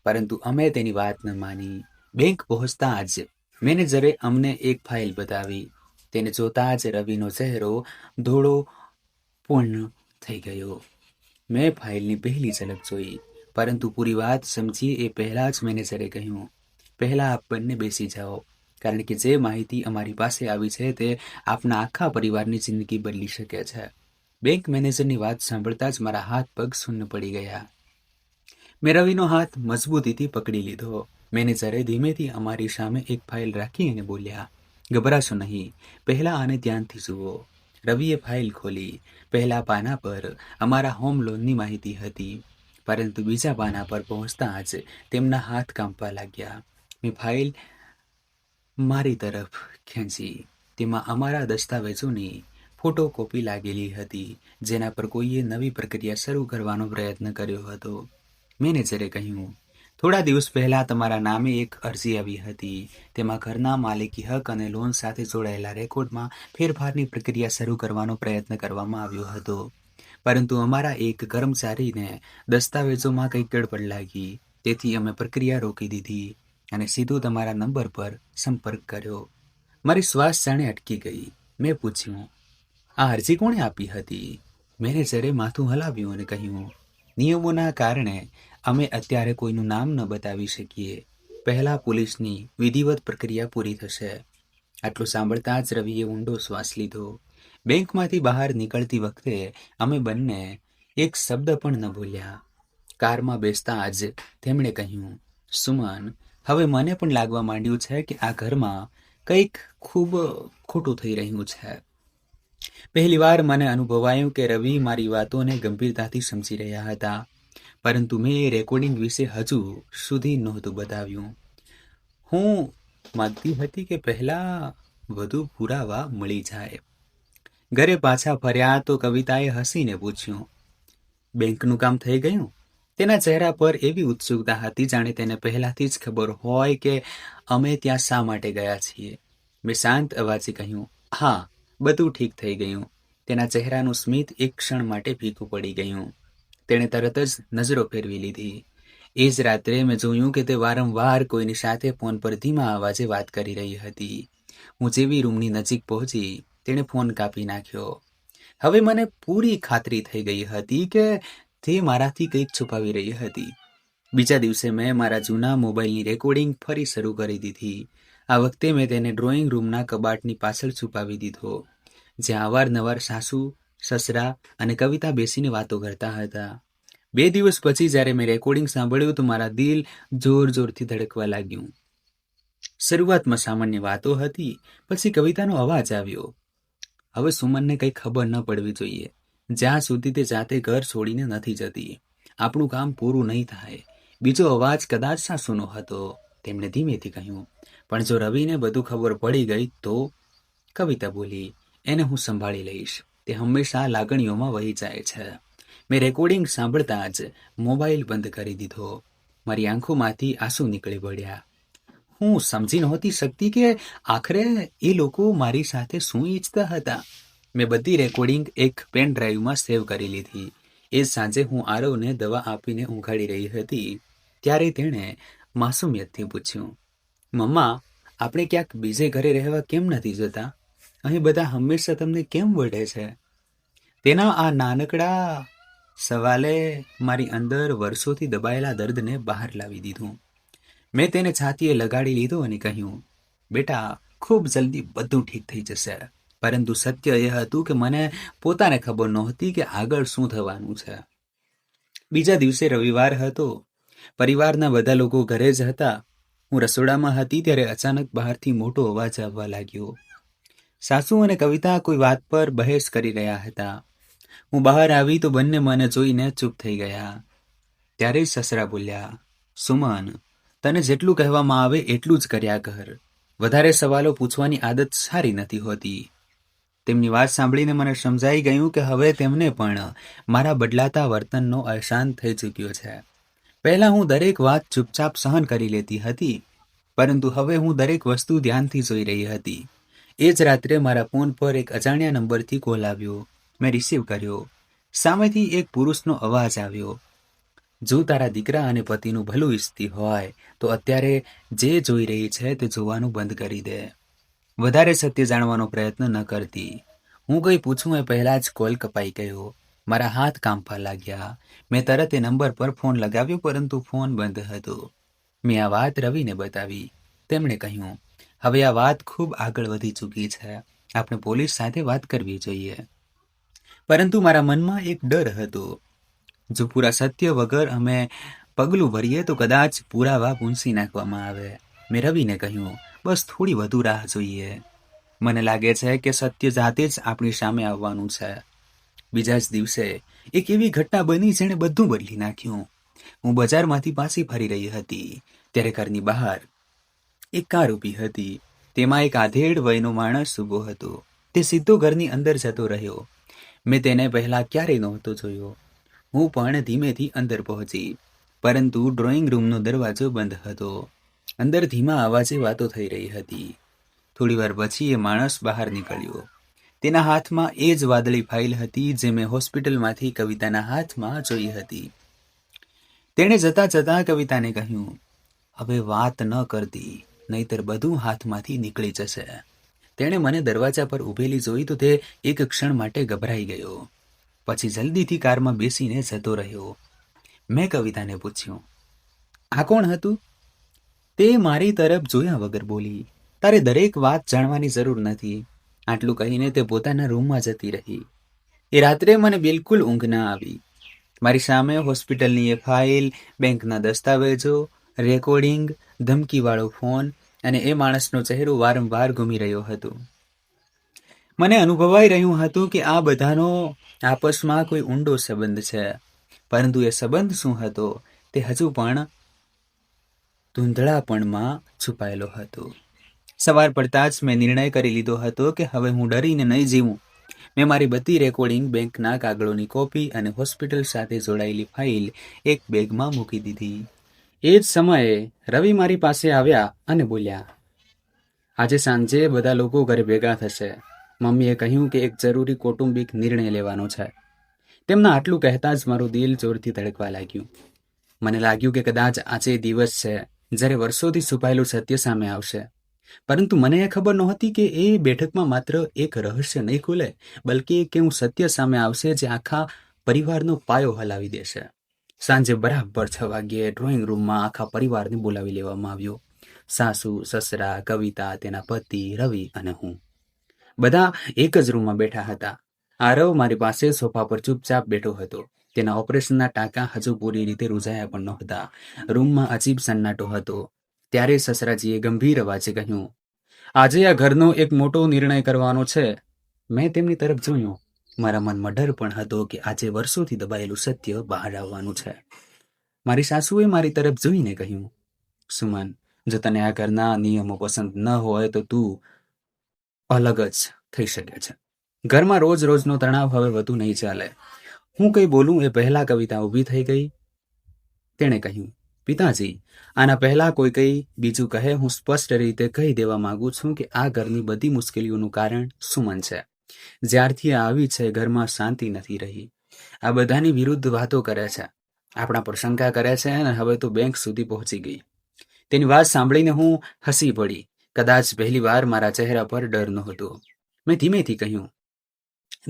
પરંતુ અમે તેની વાત ન માની. બેંક પહોંચતા જ મેનેજરે અમને એક ફાઇલ બતાવી. તેને જોતા જ રવિનો ચહેરો ધોળો પૂર્ણ થઈ ગયો. મેં ફાઇલની પહેલી ઝલક જોઈ, પરંતુ પૂરી વાત સમજી એ પહેલાં જ મેનેજરે કહ્યું, પહેલાં આપ બંને બેસી જાઓ, કારણ કે જે માહિતી અમારી પાસે આવી છે તે આપના આખા પરિવારની જિંદગી બદલી શકે છે. બેંક મેનેજરની વાત સાંભળતા જ મારા હાથ પગ શૂન્ય પડી ગયા. મેં રવિનો હાથ મજબૂતીથી પકડી લીધો. મેનેજરે ધીમેથી અમારી સામે એક ફાઇલ રાખી અને બોલ્યા, ગભરાશો નહીં, પહેલાં આને ધ્યાનથી જુઓ. રવિએ ફાઇલ ખોલી. પહેલા પાના પર અમારા હોમ લોનની માહિતી હતી, પરંતુ બીજા પાના પર પહોંચતા જ તેમના હાથ કાંપવા લાગ્યા. મેં ફાઇલ મારી તરફ ખેંચી. તેમાં અમારા દસ્તાવેજોની ફોટોકોપી લાગેલી હતી, જેના પર કોઈએ નવી પ્રક્રિયા શરૂ કરવાનો પ્રયત્ન કર્યો હતો. મેનેજરે કહ્યું, થોડા દિવસ પહેલાં તમારા નામે એક અરજી આવી હતી. તેમાં ઘરના માલિકી હક અને લોન સાથે જોડાયેલા રેકોર્ડમાં ફેરફારની પ્રક્રિયા શરૂ કરવાનો પ્રયત્ન કરવામાં આવ્યો હતો, પરંતુ અમારા એક કર્મચારીને દસ્તાવેજોમાં કંઈક ગડબડ લાગી. તેથી અમે પ્રક્રિયા રોકી દીધી અને સીધું તમારા નંબર પર સંપર્ક કર્યો. મારી શ્વાસ જાણે અટકી ગઈ. મેં પૂછ્યું, આ અરજી કોણે આપી હતી? મેનેજરે માથું હલાવ્યું અને કહ્યું, નિયમોના કારણે અમે અત્યારે કોઈનું નામ ન બતાવી શકીએ. પહેલાં પોલીસની વિધિવત પ્રક્રિયા પૂરી થશે. આટલું સાંભળતા જ રવિએ ઊંડો શ્વાસ લીધો. બેંકમાંથી બહાર નીકળતી વખતે અમે બંને એક શબ્દ પણ ન ભૂલ્યા. કારમાં બેસતા જ તેમણે કહ્યું, સુમન, હવે મને પણ લાગવા માંડ્યું છે કે આ ઘરમાં કંઈક ખૂબ ખોટું થઈ રહ્યું છે. પહેલીવાર મને અનુભવાયું કે રવિ મારી વાતોને ગંભીરતાથી સમજી રહ્યા હતા, પરંતુ મેં એ રેકોર્ડિંગ વિશે હજુ સુધી નહોતું બતાવ્યું. હું માંગતી હતી કે પહેલાં વધુ પુરાવા મળી જાય. ઘરે પાછા ફર્યા તો કવિતાએ હસીને પૂછ્યું, બેંકનું કામ થઈ ગયું? તેના ચહેરા પર એવી ઉત્સુકતા હતી જાણે તેને પહેલાથી જ ખબર હોય કે અમે ત્યાં શા માટે ગયા છીએ. મેં શાંત અવાજે કહ્યું, હા, બધું ઠીક થઈ ગયું. તેના ચહેરાનું સ્મિત એક ક્ષણ માટે ફીકું પડી ગયું. તેણે તરત જ નજરો ફેરવી લીધી. એ જ રાત્રે મેં જોયું કે તે વારંવાર કોઈની સાથે ફોન પર ધીમા અવાજે વાત કરી રહી હતી. હું જેવી રૂમની નજીક પહોંચી, તેણે ફોન કાપી નાખ્યો. હવે મને પૂરી ખાતરી થઈ ગઈ હતી કે તે મારાથી કંઈક છુપાવી રહી હતી. બીજા દિવસે મેં મારા જૂના મોબાઈલની રેકોર્ડિંગ ફરી શરૂ કરી દીધી. આ વખતે મેં તેને ડ્રોઈંગ રૂમના કબાટની પાછળ છુપાવી દીધો, જ્યાં અવારનવાર સાસુ, સસરા અને કવિતા બેસીને વાતો કરતા હતા. 2 દિવસ પછી જ્યારે મેં રેકોર્ડિંગ સાંભળ્યું તો મારા દિલ જોર જોરથી ધડકવા લાગ્યું. શરૂઆતમાં સામાન્ય વાતો હતી, પછી કવિતાનો અવાજ આવ્યો, હવે સુમનને કંઈ ખબર ન પડવી જોઈએ. જ્યાં સુધી તે જાતે ઘર છોડીને નથી જતી, આપણું કામ પૂરું નહીં થાય. બીજો અવાજ કદાચ સાસુનો હતો. તેમણે ધીમેથી કહ્યું, પણ જો રવિને બધું ખબર પડી ગઈ તો? કવિતા બોલી, એને હું સંભાળી લઈશ. તે હંમેશા લાગણીઓમાં વહી જાય છે. મેં રેકોર્ડિંગ સાંભળતા જ મોબાઈલ બંધ કરી દીધો. મારી આંખોમાંથી આંસુ નીકળી પડ્યા. હું સમજી નહોતી શકતી કે આખરે એ લોકો મારી સાથે શું ઈચ્છતા હતા. મેં બધી રેકોર્ડિંગ એક પેન ડ્રાઈવમાં સેવ કરી લીધી. એ સાંજે હું આરવને દવા આપીને ઊંઘાડી રહી હતી ત્યારે તેણે માસુમિયતથી પૂછ્યું, મમ્મા, આપણે ક્યાંક બીજે ઘરે રહેવા કેમ નથી જતા? અહીં બધા હંમેશા તમને કેમ વઢે છે? તેના આ નાનકડા સવાલે મારી અંદર વર્ષોથી દબાયેલા દર્દને બહાર લાવી દીધું. મેં તેને છાતીએ લગાડી લીધો અને કહ્યું, બેટા, ખૂબ જલ્દી બધું ઠીક થઈ જશે. પરંતુ સત્ય એ હતું કે મને પોતાને ખબર નહોતી કે આગળ શું થવાનું છે. બીજા દિવસે રવિવાર હતો. પરિવારના બધા લોકો ઘરે જ હતા. હું રસોડામાં હતી ત્યારે અચાનક બહારથી મોટો અવાજ આવવા લાગ્યો. સાસુ અને કવિતા કોઈ વાત પર બહેસ કરી રહ્યા હતા. હું બહાર આવી તો બંને મને જોઈને ચૂપ થઈ ગયા. ત્યારે જ સસરા બોલ્યા, સુમન, તને જેટલું કહેવામાં આવે એટલું જ કર્યા કર. વધારે સવાલો પૂછવાની આદત સારી નથી હોતી. તેમની વાત સાંભળીને મને સમજાઈ ગયું કે હવે તેમને પણ મારા બદલાતા વર્તનનો અહેસાન થઈ ચૂક્યો છે. પહેલાં હું દરેક વાત ચૂપચાપ સહન કરી લેતી હતી, પરંતુ હવે હું દરેક વસ્તુ ધ્યાનથી જોઈ રહી હતી. એ જ રાત્રે મારા ફોન પર એક અજાણ્યા નંબરથી કોલ આવ્યો. મેં રિસીવ કર્યો. સામેથી એક પુરુષનો અવાજ આવ્યો, જો તારા દીકરા અને પતિનું ભલું ઈચ્છતી હોય તો અત્યારે જે જોઈ રહી છે તે જોવાનું બંધ કરી દે. વધારે સત્ય જાણવાનો પ્રયત્ન ન કરતી. હું કંઈ પૂછું એ પહેલાં જ કોલ કપાઈ ગયો. મારા હાથ કાંપવા લાગ્યા. મેં તરત એ નંબર પર ફોન લગાવ્યો, પરંતુ ફોન બંધ હતો. મેં આ વાત રવિને બતાવી. તેમણે કહ્યું, હવે આ વાત ખૂબ આગળ વધી ચૂકી છે, આપણે પોલીસ સાથે વાત કરવી જોઈએ. પરંતુ મારા મનમાં એક ડર હતો. જો પૂરા સત્ય વગર અમે પગલું ભરીએ તો કદાચ પુરાવા ભૂંસી નાખવામાં આવે. મેં રવિને કહ્યું, બસ થોડી વધુ રાહ જોઈએ. મને લાગે છે કે સત્ય જાતે જ આપણી સામે આવવાનું છે. બીજા જ દિવસે એક એવી ઘટના બની જેણે બધું બદલી નાખ્યું. હું બજારમાંથી પાછી ફરી રહી હતી, ત્યારે ઘરની બહાર એક કાર ઊભી હતી. તેમાં એક આધેડ વયનો માણસ ઊભો હતો. તે સીધો ઘરની અંદર જતો રહ્યો. મેં તેને પહેલા ક્યારેય નહોતો જોયો. હું પણ ધીમેથી અંદર પહોંચી, પરંતુ ડ્રોઈંગ રૂમનો દરવાજો બંધ હતો. અંદર ધીમા અવાજે વાતો થઈ રહી હતી. થોડીવાર પછી એ માણસ બહાર નીકળ્યો. તેના હાથમાં એ જ વાદળી ફાઇલ હતી જે મેં હોસ્પિટલમાંથી કવિતાના હાથમાં જોઈ હતી. તેણે જતા જતા કવિતાને કહ્યું, હવે વાત ન કરતી, નહીતર બધું હાથમાંથી નીકળી જશે. તેણે મને દરવાજા પર ઊભેલી જોઈ તો તે એક ક્ષણ માટે ગભરાઈ ગયો. પછી જલ્દીથી કારમાં બેસીને જતો રહ્યો. મેં કવિતાને પૂછ્યું, આ કોણ હતું? તે મારી તરફ જોયા વગર બોલી, તારે દરેક વાત જાણવાની જરૂર નથી. આટલું કહીને તે પોતાના રૂમમાં જતી રહી. એ રાત્રે મને બિલકુલ ઊંઘ ના આવી. મારી સામે હોસ્પિટલની એ ફાઇલ, બેંકના દસ્તાવેજો, રેકોર્ડિંગ, ધમકીવાળો ફોન અને એ માણસનો ચહેરો વારંવાર ઘૂમી રહ્યો હતો. મને અનુભવાઈ રહ્યું હતું કે આ બધાનો આપસમાં કોઈ ઊંડો સંબંધ છે, પરંતુ એ સંબંધ શું હતો તે હજુ પણ ધૂંધળાપણમાં છુપાયેલો હતો. સવાર પડતા જ મેં નિર્ણય કરી લીધો હતો કે હવે હું ડરીને નહીં જીવું. મેં મારી બધી રેકોર્ડિંગ, બેંકના કાગળોની કોપી અને હોસ્પિટલ સાથે જોડાયેલી ફાઇલ એક બેગમાં મૂકી દીધી. એ જ સમયે રવિ મારી પાસે આવ્યા અને બોલ્યા, આજે સાંજે બધા લોકો ઘરે ભેગા થશે. મમ્મીએ કહ્યું કે એક જરૂરી કૌટુંબિક નિર્ણય લેવાનો છે. તેમના આટલું કહેતા જ મારું દિલ જોરથી ધડકવા લાગ્યું. મને લાગ્યું કે કદાચ આજે દિવસ છે જ્યારે વર્ષોથી છુપાયેલું સત્ય સામે આવશે. પરંતુ મને એ ખબર નહોતી કે એ બેઠકમાં માત્ર એક રહસ્ય નહીં ખુલે, બલ્કિ એક એવું સત્ય સામે આવશે જે આખા પરિવારનો પાયો હલાવી દેશે. સાંજે બરાબર 6 વાગ્યે ડ્રોઈંગ રૂમમાં આખા પરિવારને બોલાવી લેવામાં આવ્યો. સાસુ, સસરા, કવિતા, તેના પતિ, રવિ અને હું. બધા એક જ રૂમમાં બેઠા હતા. આરવ મારી પાસે સોફા પર ચૂપચાપ બેઠો હતો. તેના ઓપરેશનના ટાંકા હજુ પૂરી રીતે રૂઝાયા પણ નહોતા. રૂમમાં અજીબ સન્નાટો હતો. ત્યારે સસરાજીએ ગંભીર અવાજે કહ્યું, આજે આ ઘરનો એક મોટો નિર્ણય કરવાનો છે. મેં તેમની તરફ જોયું. મારા મનમાં ડર પણ હતો કે આજે વર્ષોથી દબાયેલું સત્ય બહાર આવવાનું છે. મારી સાસુએ મારી તરફ જોઈને કહ્યું, સુમન, જો તને આ ઘરના નિયમો પસંદ ન હોય તો તું અલગ જ થઈ શકે છે. ઘરમાં રોજ રોજનો તણાવ હવે વધુ નહીં ચાલે. હું કંઈ બોલું એ પહેલા કવિતા ઊભી થઈ ગઈ. તેણે કહ્યું, પિતાજી, આના પહેલા કોઈ કંઈ બીજું કહે, હું સ્પષ્ટ રીતે કહી દેવા માંગુ છું કે આ ઘરની બધી મુશ્કેલીઓનું કારણ સુમન છે. જ્યારથી આ આવી છે ઘરમાં શાંતિ નથી રહી. આ બધાની વિરુદ્ધ વાતો કરે છે, આપણા પર શંકા કરે છે અને હવે તો બેંક સુધી પહોંચી ગઈ. તેની વાત સાંભળીને હું હસી પડી. કદાચ પહેલી વાર મારા ચહેરા પર ડર નહોતો. મેં ધીમેથી કહ્યું,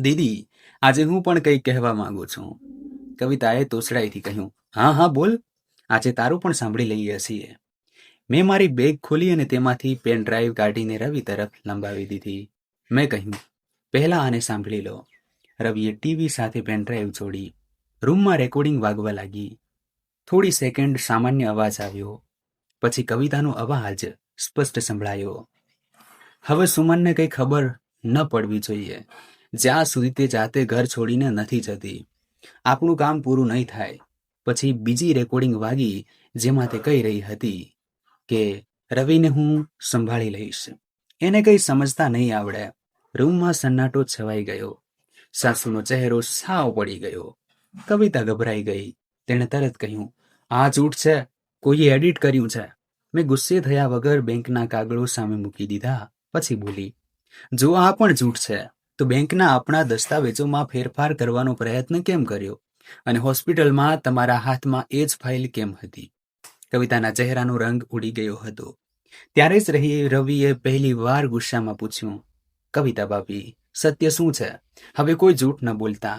દીદી, આજે હું પણ કંઈક કહેવા માંગુ છું. કવિતાએ તોછડાઈથી કહ્યું, હા હા બોલ, આજે તારું પણ સાંભળી લઈએ છીએ. મેં મારી બેગ ખોલી અને તેમાંથી પેન ડ્રાઈવ કાઢીને રવિ તરફ લંબાવી દીધી. મેં કહ્યું, પહેલા આને સાંભળી લો. રવિએ ટીવી સાથે પેન ડ્રાઈવ જોડી. રૂમમાં રેકોર્ડિંગ વાગવા લાગી. થોડી સેકન્ડ સામાન્ય અવાજ આવ્યો. પછી કવિતાનો અવાજ સ્પષ્ટ સંભળાયો. હવે સુમનને કંઈ ખબર ન પડવી જોઈએ, જ્યાં સુધી તે જાતે ઘર છોડીને નથી જતી. આપણું કામ પૂરું નહીં થાય. પછી બીજી રેકોર્ડિંગ વાગી, જેમાં તે કહી રહી હતી કે રવિને હું સંભાળી લઈશ, એને કંઈ સમજતા નહીં આવડે. રૂમમાં સન્નાટો છવાઈ ગયો. સાસુનો ચહેરો સાવ પડી ગયો. કવિતા ગભરાઈ ગઈ. તેણે તરત કહ્યું, આ જૂઠ છે, કોઈએ એડિટ કર્યું છે. મેં ગુસ્સે થયા વગર બેંકના કાગળો સામે મૂકી દીધા. પછી બોલી, જો આ પણ જૂઠ છે તો બેંકના આપણા દસ્તાવેજોમાં ફેરફાર કરવાનો પ્રયત્ન કેમ કર્યો? અને હોસ્પિટલમાં તમારા હાથમાં એ જ ફાઇલ કેમ હતી? કવિતાના ચહેરાનો રંગ ઉડી ગયો હતો. ત્યારે જ રવિએ પહેલી વાર ગુસ્સામાં પૂછ્યું, કવિતા ભાભી, સત્ય શું છે? હવે કોઈ જૂઠ ન બોલતા.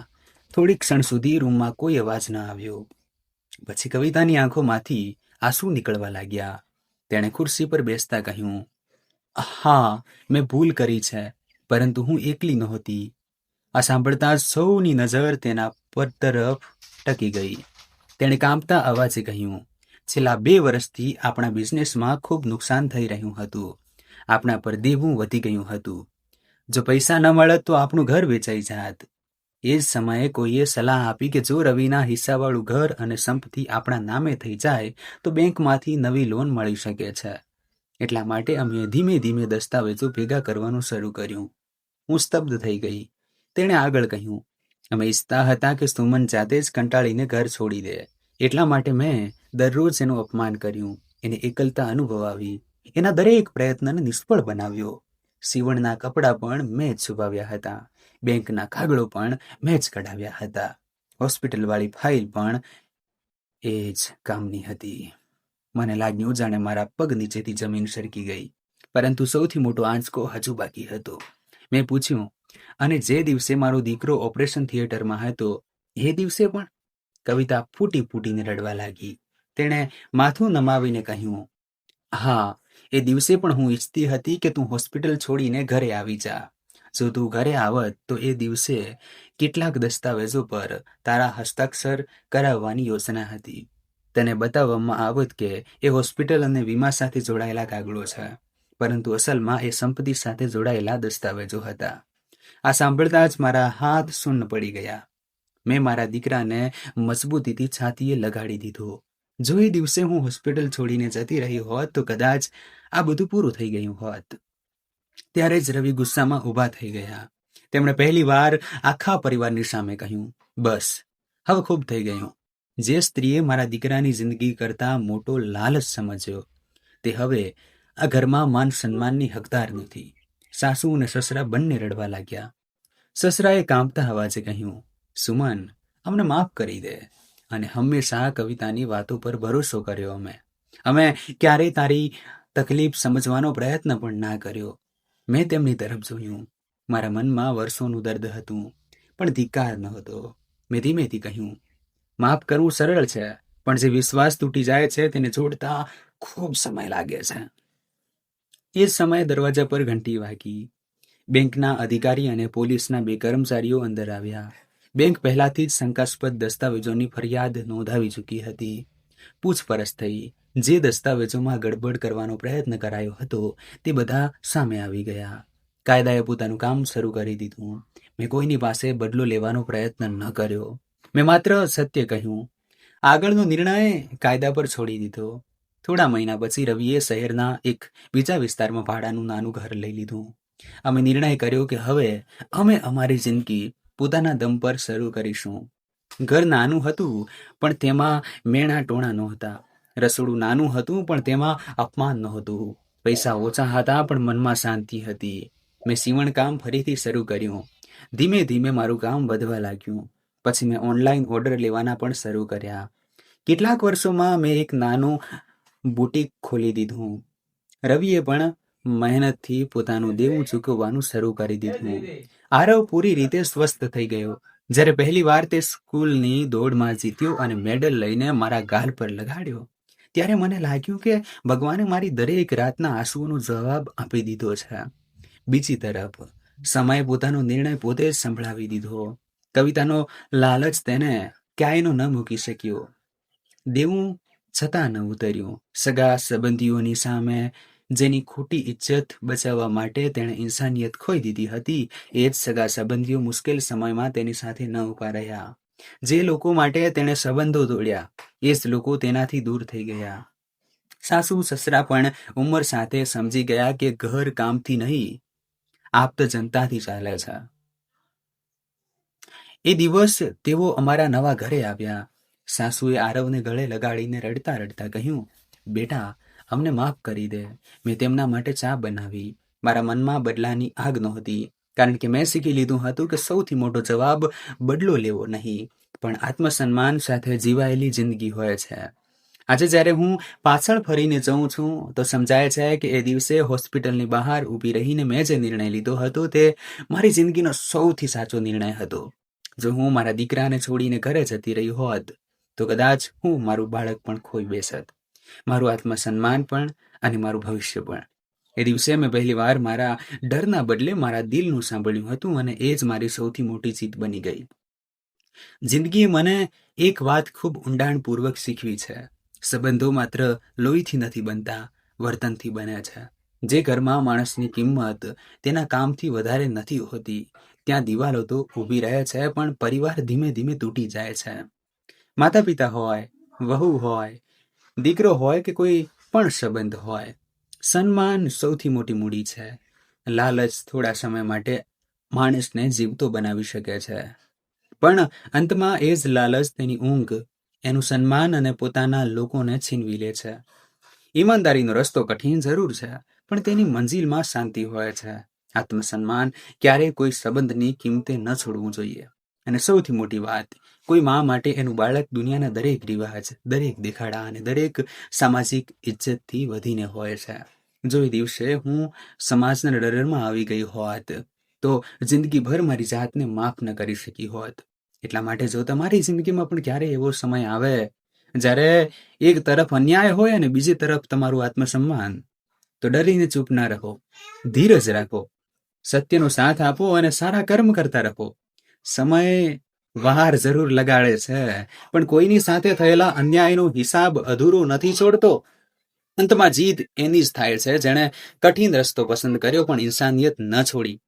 થોડી ક્ષણ સુધી રૂમમાં કોઈ અવાજ ન આવ્યો. પછી કવિતાની આંખોમાંથી આંસુ નીકળવા લાગ્યા. તેણે ખુરશી પર બેસતા કહ્યું, હા, મેં ભૂલ કરી છે, પરંતુ હું એકલી નહોતી. આ સાંભળતા જ સૌની નજર તેના પર તરફ ટકી ગઈ. તેણે કાંપતા અવાજે કહ્યું, છેલ્લા 2 વર્ષથી આપણા બિઝનેસમાં ખૂબ નુકસાન થઈ રહ્યું હતું. આપણા પર દેવું વધી ગયું હતું. જો પૈસા ન મળત તો આપણું ઘર વેચાઈ જાત. એ જ સમયે કોઈએ સલાહ આપી કે જો રવિના હિસ્સાવાળું ઘર અને સંપત્તિ આપણા નામે થઈ જાય તો બેંકમાંથી નવી લોન મળી શકે છે. એટલા માટે અમે ધીમે ધીમે દસ્તાવેજો ભેગા કરવાનું શરૂ કર્યું. હું સ્તબ્ધ થઈ ગઈ. તેણે આગળ કહ્યું, અમે ઈચ્છતા હતા કે સુમન જાતે જ કંટાળીને ઘર છોડી દે. એટલા માટે મેં દરરોજ એનું અપમાન કર્યું, એને એકલતા અનુભવાવી, એના દરેક પ્રયત્નને નિષ્ફળ બનાવ્યો. સીવણના કપડાં પણ મેં જ છુપાવ્યા હતા. બેંકના કાગળો પણ મેં જ કઢાવ્યા હતા. હોસ્પિટલવાળી ફાઇલ પણ એ જ કામની હતી. મને લાગ્યું જાણે મારા પગ નીચેથી જમીન સરકી ગઈ. પરંતુ સૌથી મોટો આંચકો હજુ બાકી હતો. મેં પૂછ્યું, અને જે દિવસે મારો દીકરો ઓપરેશન થિયેટરમાં હતો એ દિવસે પણ? કવિતા ફૂટી ફૂટીને રડવા લાગી. તેણે માથું નમાવીને કહ્યું, હા, એ દિવસે પણ હું ઈચ્છતી હતી કે તું હોસ્પિટલ છોડીને ઘરે આવી જા. જો તું ઘરે આવત તો એ દિવસે કેટલાક દસ્તાવેજો પર તારા હસ્તાક્ષર કરાવવાની યોજના હતી. તને બતાવવામાં આવત કે એ હોસ્પિટલ અને વીમા સાથે જોડાયેલા કાગળો છે, પરંતુ અસલમાં એ સંપત્તિ સાથે જોડાયેલા દસ્તાવેજો હતા. આ સાંભળતા જ મારા હાથ શૂન્ય પડી ગયા. મેં મારા દીકરાને મજબૂતીથી છાતીએ લગાડી દીધો. જો એ દિવસે હું હોસ્પિટલ છોડીને જતી રહી હોત તો કદાચ આ બધું પૂરું થઈ ગયું હોત. ત્યારે જ રવિ ગુસ્સામાં ઊભા થઈ ગયા. તેમણે પહેલી વાર આખા પરિવારની સામે કહ્યું, બસ, હવે ખૂબ થઈ ગયું. જે સ્ત્રીએ મારા દીકરાની જિંદગી કરતાં મોટો લાલચ સમજ્યો તે હવે આ ઘરમાં માન સન્માનની હકદાર નથી. સાસુ અને સસરા બંને રડવા લાગ્યા. સસરાએ કાંપતા અવાજે કહ્યું, સુમન, અમને માફ કરી દે. અને હંમેશા કવિતાની વાતો પર ભરોસો કર્યો. અમે ક્યારેય તારી તકલીફ સમજવાનો પ્રયત્ન પણ ના કર્યો. મેં તેમની તરફ જોયું. મારા મનમાં વર્ષોનું દર્દ હતું, પણ ધિક્કાર નહોતો. મેં ધીમેથી કહ્યું, માફ કરવું સરળ છે, પણ જે વિશ્વાસ તૂટી જાય છે તેને જોડતા ખૂબ સમય લાગે છે. એ જ સમયે દરવાજા પર ઘંટી વાગી. બેંકના અધિકારી અને પોલીસના 2 કર્મચારીઓ અંદર આવ્યા. બેંક પહેલાથી જ શંકાસ્પદ દસ્તાવેજોની ફરિયાદ નોંધાવી ચૂકી હતી. પૂછપરછ થઈ. જે દસ્તાવેજોમાં ગડબડ કરવાનો પ્રયત્ન કરાયો હતો તે બધા સામે આવી ગયા. કાયદાએ પોતાનું કામ શરૂ કરી દીધું. મેં કોઈની પાસે બદલો લેવાનો પ્રયત્ન ન કર્યો. મેં માત્ર સત્ય કહ્યું. આગળનો નિર્ણય કાયદા પર છોડી દીધો. થોડા મહિના પછી રવિએ શહેરના એક બીજા વિસ્તારમાં ભાડાનું નાનું ઘર લઈ લીધું. અમે નિર્ણય કર્યો કે હવે અમે અમારી જિંદગી પોતાના દમ પર શરૂ કરીશું. ઘર નાનું હતું પણ તેમાં મેણા ટોણા નહોતા. રસોડું નાનું હતું પણ તેમાં અપમાન નહોતું. પૈસા ઓછા હતા પણ મનમાં શાંતિ હતી. મેં સીવણકામ ફરીથી શરૂ કર્યું. ધીમે ધીમે મારું કામ વધવા લાગ્યું. પછી મેં ઓનલાઈન ઓર્ડર લેવાના પણ શરૂ કર્યા. કેટલાક વર્ષોમાં મેં એક નાનું બુટીક ખોલી દીધું. રવિએ પણ મહેનતથી પોતાનું દેવું ચૂકવવાનું શરૂ કરી દીધું. આરવ પૂરી રીતે સ્વસ્થ થઈ ગયો. જ્યારે પહેલી વાર તે સ્કૂલની દોડમાં જીત્યો અને મેડલ લઈને મારા ગાલ પર લગાડ્યો, ત્યારે મને લાગ્યું કે ભગવાને મારી દરેક રાતના આંસુઓનો જવાબ આપી દીધો છે. બીજી તરફ સમયે પોતાનો નિર્ણય પોતે જ સંભળાવી દીધો. કવિતાનો લાલચ તેને ક્યાંયનો ન મૂકી શક્યો. દેવું છતાં ન ઉતર્યું. સગા સંબંધીઓની સામે જેની ખોટી ઇજ્જત બચાવવા માટે તેણે ઇન્સાનિયત ખોઈ દીધી હતી, એ જ સગા સંબંધીઓ મુશ્કેલ સમયમાં તેની સાથે ન ઊભા રહ્યા. જે લોકો માટે તેણે સંબંધો તોડ્યા એ જ લોકો તેનાથી દૂર થઈ ગયા. સાસુ સસરા પણ ઉંમર સાથે સમજી ગયા કે ઘર કામથી નહીં, આપ્ત જનતાથી ચાલે છે. એ દિવસ તેઓ અમારા નવા ઘરે આવ્યા. સાસુએ આરવને ગળે લગાડીને રડતા રડતા કહ્યું, બેટા, અમને માફ કરી દે. મેં તેમના માટે ચા બનાવી. મારા મનમાં બદલાની આગ નહોતી, કારણ કે મેં શીખી લીધું હતું કે સૌથી મોટો જવાબ બદલો લેવો નહીં, પણ આત્મસન્માન સાથે જીવાયેલી જિંદગી હોય છે. આજે જ્યારે હું પાછળ ફરીને જઉં છું તો સમજાય છે કે એ દિવસે હોસ્પિટલની બહાર ઊભી રહીને મેં જે નિર્ણય લીધો હતો તે મારી જિંદગીનો સૌથી સાચો નિર્ણય હતો. જો હું મારા દીકરાને છોડીને ઘરે જતી રહી હોત તો કદાચ હું મારું બાળક પણ ખોઈ બેસત, મારું આત્મસન્માન પણ અને મારું ભવિષ્ય પણ. એ દિવસે મેં પહેલી વાર મારા ડરના બદલે મારા દિલનું સાંભળ્યું હતું અને એ જ મારી સૌથી મોટી જીત બની ગઈ. જિંદગીએ મને એક વાત ખૂબ ઊંડાણપૂર્વક શીખવી છે. સંબંધો માત્ર લોહીથી નથી બનતા, વર્તનથી બને છે. જે ઘરમાં માણસની કિંમત તેના કામથી વધારે નથી હોતી, ત્યાં દિવાલો તો ઊભી રહે છે, પણ પરિવાર ધીમે ધીમે તૂટી જાય છે. માતા પિતા હોય, વહુ હોય, દીકરો હોય કે કોઈ પણ સંબંધ હોય, સન્માન સૌથી મોટી મૂડી છે. લાલચ થોડા સમય માટે માણસને જીવતો બનાવી શકે છે, પણ અંતમાં એ જ લાલચ તેની ઊંઘ, એનું સન્માન અને પોતાના લોકોને છીનવી લે છે. ઈમાનદારીનો રસ્તો કઠિન જરૂર છે, પણ તેની મંજિલમાં શાંતિ હોય છે. આત્મસન્માન ક્યારેય કોઈ સંબંધની કિંમતે ન છોડવું જોઈએ. અને સૌથી મોટી વાત, કોઈ મા માટે એનું બાળક દુનિયાના દરેક રિવાજ, દરેક દેખાડા અને દરેક સામાજિક ઇજ્જતથી વધીને હોય છે. જો એ દિવસે હું સમાજના ડરમાં આવી ગઈ હોત તો જિંદગીભર મારી જાતને માફ ન કરી શકી હોત. એટલા માટે જો તમારી જિંદગીમાં પણ ક્યારેય એવો સમય આવે જ્યારે એક તરફ અન્યાય હોય અને બીજી તરફ તમારું આત્મસન્માન, તો ડરીને ચૂપ ના રહો, ધીરજ રાખો, સત્યનો સાથ આપો અને સારા કર્મ કરતા રહો. સમય વાર જરૂર લગાડે છે, પણ કોઈની સાથે થયેલા અન્યાયનો હિસાબ અધૂરો નથી છોડતો. અંતમાં જીત એની જ થાય છે જેણે કઠિન રસ્તો પસંદ કર્યો પણ ઇન્સાનિયત ન છોડી.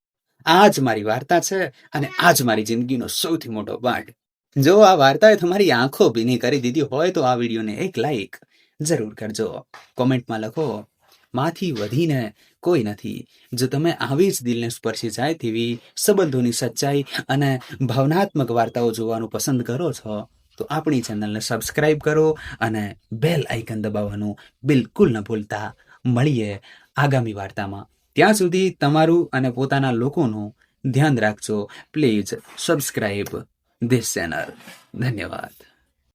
આ જ મારી વાર્તા છે અને આ જ મારી જિંદગીનો સૌથી મોટો પાઠ. જો આ વાર્તાએ તમારી આંખો ભીની કરી દીધી હોય તો આ વિડીયોને એક લાઈક જરૂર કરજો. કોમેન્ટમાં લખો, માથી વધીને કોઈ નથી. જો તમે આવી જ દિલને સ્પર્શી જાય તેવી સંબંધોની સચ્ચાઈ અને ભાવનાત્મક વાર્તાઓ જોવાનું પસંદ કરો છો તો આપણી ચેનલને સબસ્ક્રાઇબ કરો અને બેલ આઇકન દબાવવાનું બિલકુલ ન ભૂલતા. મળીએ આગામી વાર્તામાં. ત્યાં સુધી તમારું અને પોતાના લોકોનું ધ્યાન રાખજો. Please subscribe this channel. ધન્યવાદ.